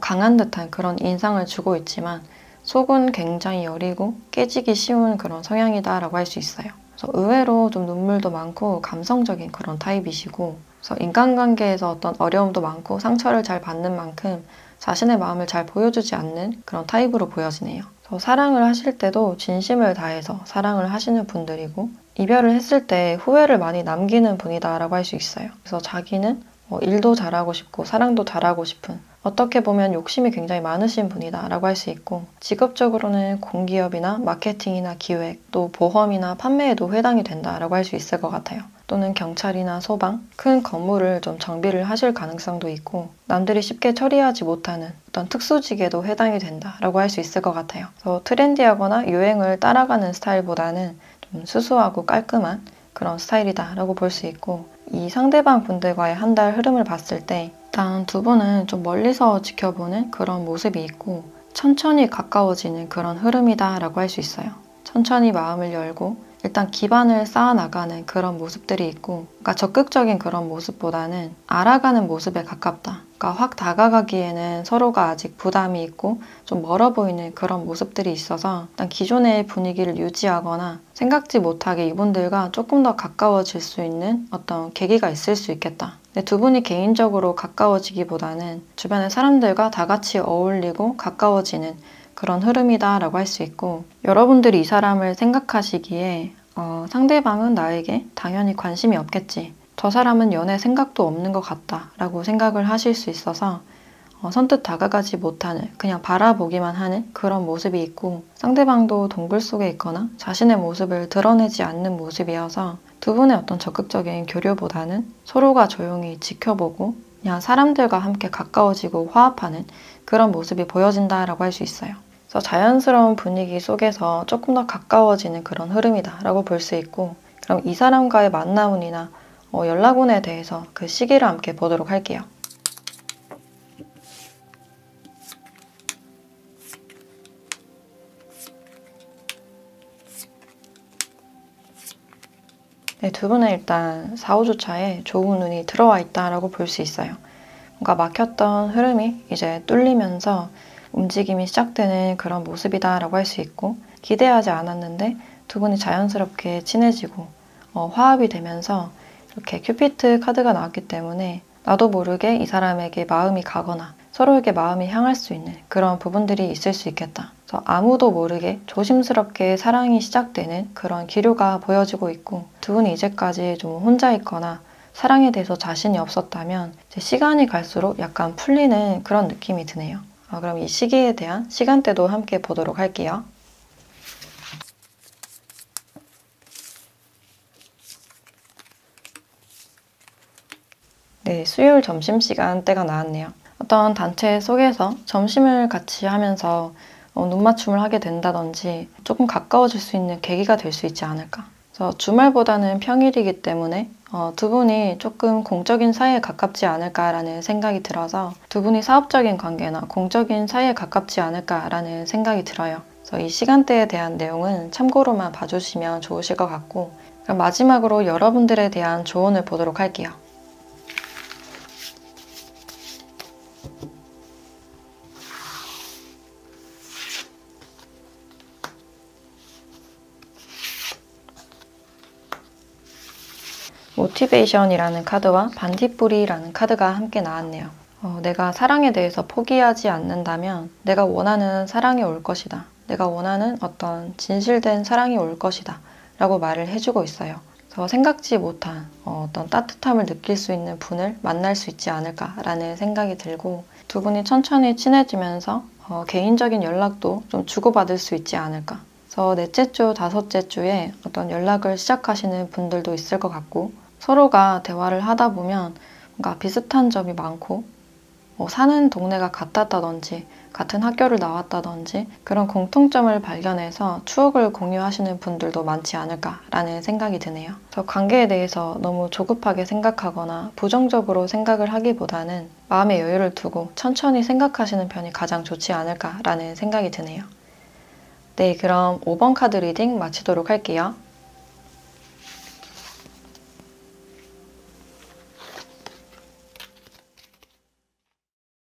강한 듯한 그런 인상을 주고 있지만 속은 굉장히 여리고 깨지기 쉬운 그런 성향이다라고 할 수 있어요. 그래서 의외로 좀 눈물도 많고 감성적인 그런 타입이시고, 그래서 인간관계에서 어떤 어려움도 많고 상처를 잘 받는 만큼 자신의 마음을 잘 보여주지 않는 그런 타입으로 보여지네요. 사랑을 하실 때도 진심을 다해서 사랑을 하시는 분들이고, 이별을 했을 때 후회를 많이 남기는 분이다라고 할 수 있어요. 그래서 자기는 일도 잘하고 싶고 사랑도 잘하고 싶은, 어떻게 보면 욕심이 굉장히 많으신 분이다라고 할 수 있고, 직업적으로는 공기업이나 마케팅이나 기획, 또 보험이나 판매에도 해당이 된다라고 할 수 있을 것 같아요. 또는 경찰이나 소방, 큰 건물을 좀 정비를 하실 가능성도 있고, 남들이 쉽게 처리하지 못하는 어떤 특수직에도 해당이 된다라고 할 수 있을 것 같아요. 그래서 트렌디하거나 유행을 따라가는 스타일보다는 좀 수수하고 깔끔한 그런 스타일이다라고 볼 수 있고, 이 상대방 분들과의 한 달 흐름을 봤을 때 일단 두 분은 좀 멀리서 지켜보는 그런 모습이 있고, 천천히 가까워지는 그런 흐름이다라고 할 수 있어요. 천천히 마음을 열고 일단 기반을 쌓아나가는 그런 모습들이 있고, 그러니까 적극적인 그런 모습보다는 알아가는 모습에 가깝다. 그러니까 확 다가가기에는 서로가 아직 부담이 있고 좀 멀어 보이는 그런 모습들이 있어서 일단 기존의 분위기를 유지하거나 생각지 못하게 이분들과 조금 더 가까워질 수 있는 어떤 계기가 있을 수 있겠다. 근데 두 분이 개인적으로 가까워지기보다는 주변의 사람들과 다 같이 어울리고 가까워지는 그런 흐름이다라고 할 수 있고, 여러분들이 이 사람을 생각하시기에 상대방은 나에게 당연히 관심이 없겠지, 저 사람은 연애 생각도 없는 것 같다 라고 생각을 하실 수 있어서 선뜻 다가가지 못하는, 그냥 바라보기만 하는 그런 모습이 있고, 상대방도 동굴 속에 있거나 자신의 모습을 드러내지 않는 모습이어서 두 분의 어떤 적극적인 교류보다는 서로가 조용히 지켜보고 그냥 사람들과 함께 가까워지고 화합하는 그런 모습이 보여진다라고 할 수 있어요. 그래서 자연스러운 분위기 속에서 조금 더 가까워지는 그런 흐름이다라고 볼 수 있고, 그럼 이 사람과의 만남운이나 연락운에 대해서 그 시기를 함께 보도록 할게요. 네, 두 분은 일단 4, 5주 차에 좋은 운이 들어와 있다라고 볼 수 있어요. 뭔가 막혔던 흐름이 이제 뚫리면서 움직임이 시작되는 그런 모습이다라고 할 수 있고, 기대하지 않았는데 두 분이 자연스럽게 친해지고 화합이 되면서 이렇게 큐피트 카드가 나왔기 때문에 나도 모르게 이 사람에게 마음이 가거나 서로에게 마음이 향할 수 있는 그런 부분들이 있을 수 있겠다. 그래서 아무도 모르게 조심스럽게 사랑이 시작되는 그런 기류가 보여지고 있고, 두 분이 이제까지 좀 혼자 있거나 사랑에 대해서 자신이 없었다면 이제 시간이 갈수록 약간 풀리는 그런 느낌이 드네요. 그럼 이 시기에 대한 시간대도 함께 보도록 할게요. 네, 수요일 점심시간 때가 나왔네요. 어떤 단체 속에서 점심을 같이 하면서 눈 맞춤을 하게 된다든지 조금 가까워질 수 있는 계기가 될 수 있지 않을까. 그래서 주말보다는 평일이기 때문에 두 분이 조금 공적인 사이에 가깝지 않을까라는 생각이 들어서 두 분이 사업적인 관계나 공적인 사이에 가깝지 않을까라는 생각이 들어요. 그래서 이 시간대에 대한 내용은 참고로만 봐주시면 좋으실 것 같고, 그럼 마지막으로 여러분들에 대한 조언을 보도록 할게요. 모티베이션이라는 카드와 반딧불이라는 카드가 함께 나왔네요. 내가 사랑에 대해서 포기하지 않는다면 내가 원하는 사랑이 올 것이다. 내가 원하는 어떤 진실된 사랑이 올 것이다. 라고 말을 해주고 있어요. 그래서 생각지 못한 어떤 따뜻함을 느낄 수 있는 분을 만날 수 있지 않을까라는 생각이 들고, 두 분이 천천히 친해지면서 개인적인 연락도 좀 주고받을 수 있지 않을까. 그래서 넷째 주, 다섯째 주에 어떤 연락을 시작하시는 분들도 있을 것 같고, 서로가 대화를 하다 보면 뭔가 비슷한 점이 많고 사는 동네가 같았다든지 같은 학교를 나왔다든지 그런 공통점을 발견해서 추억을 공유하시는 분들도 많지 않을까라는 생각이 드네요. 저 관계에 대해서 너무 조급하게 생각하거나 부정적으로 생각을 하기보다는 마음의 여유를 두고 천천히 생각하시는 편이 가장 좋지 않을까라는 생각이 드네요. 네, 그럼 5번 카드 리딩 마치도록 할게요.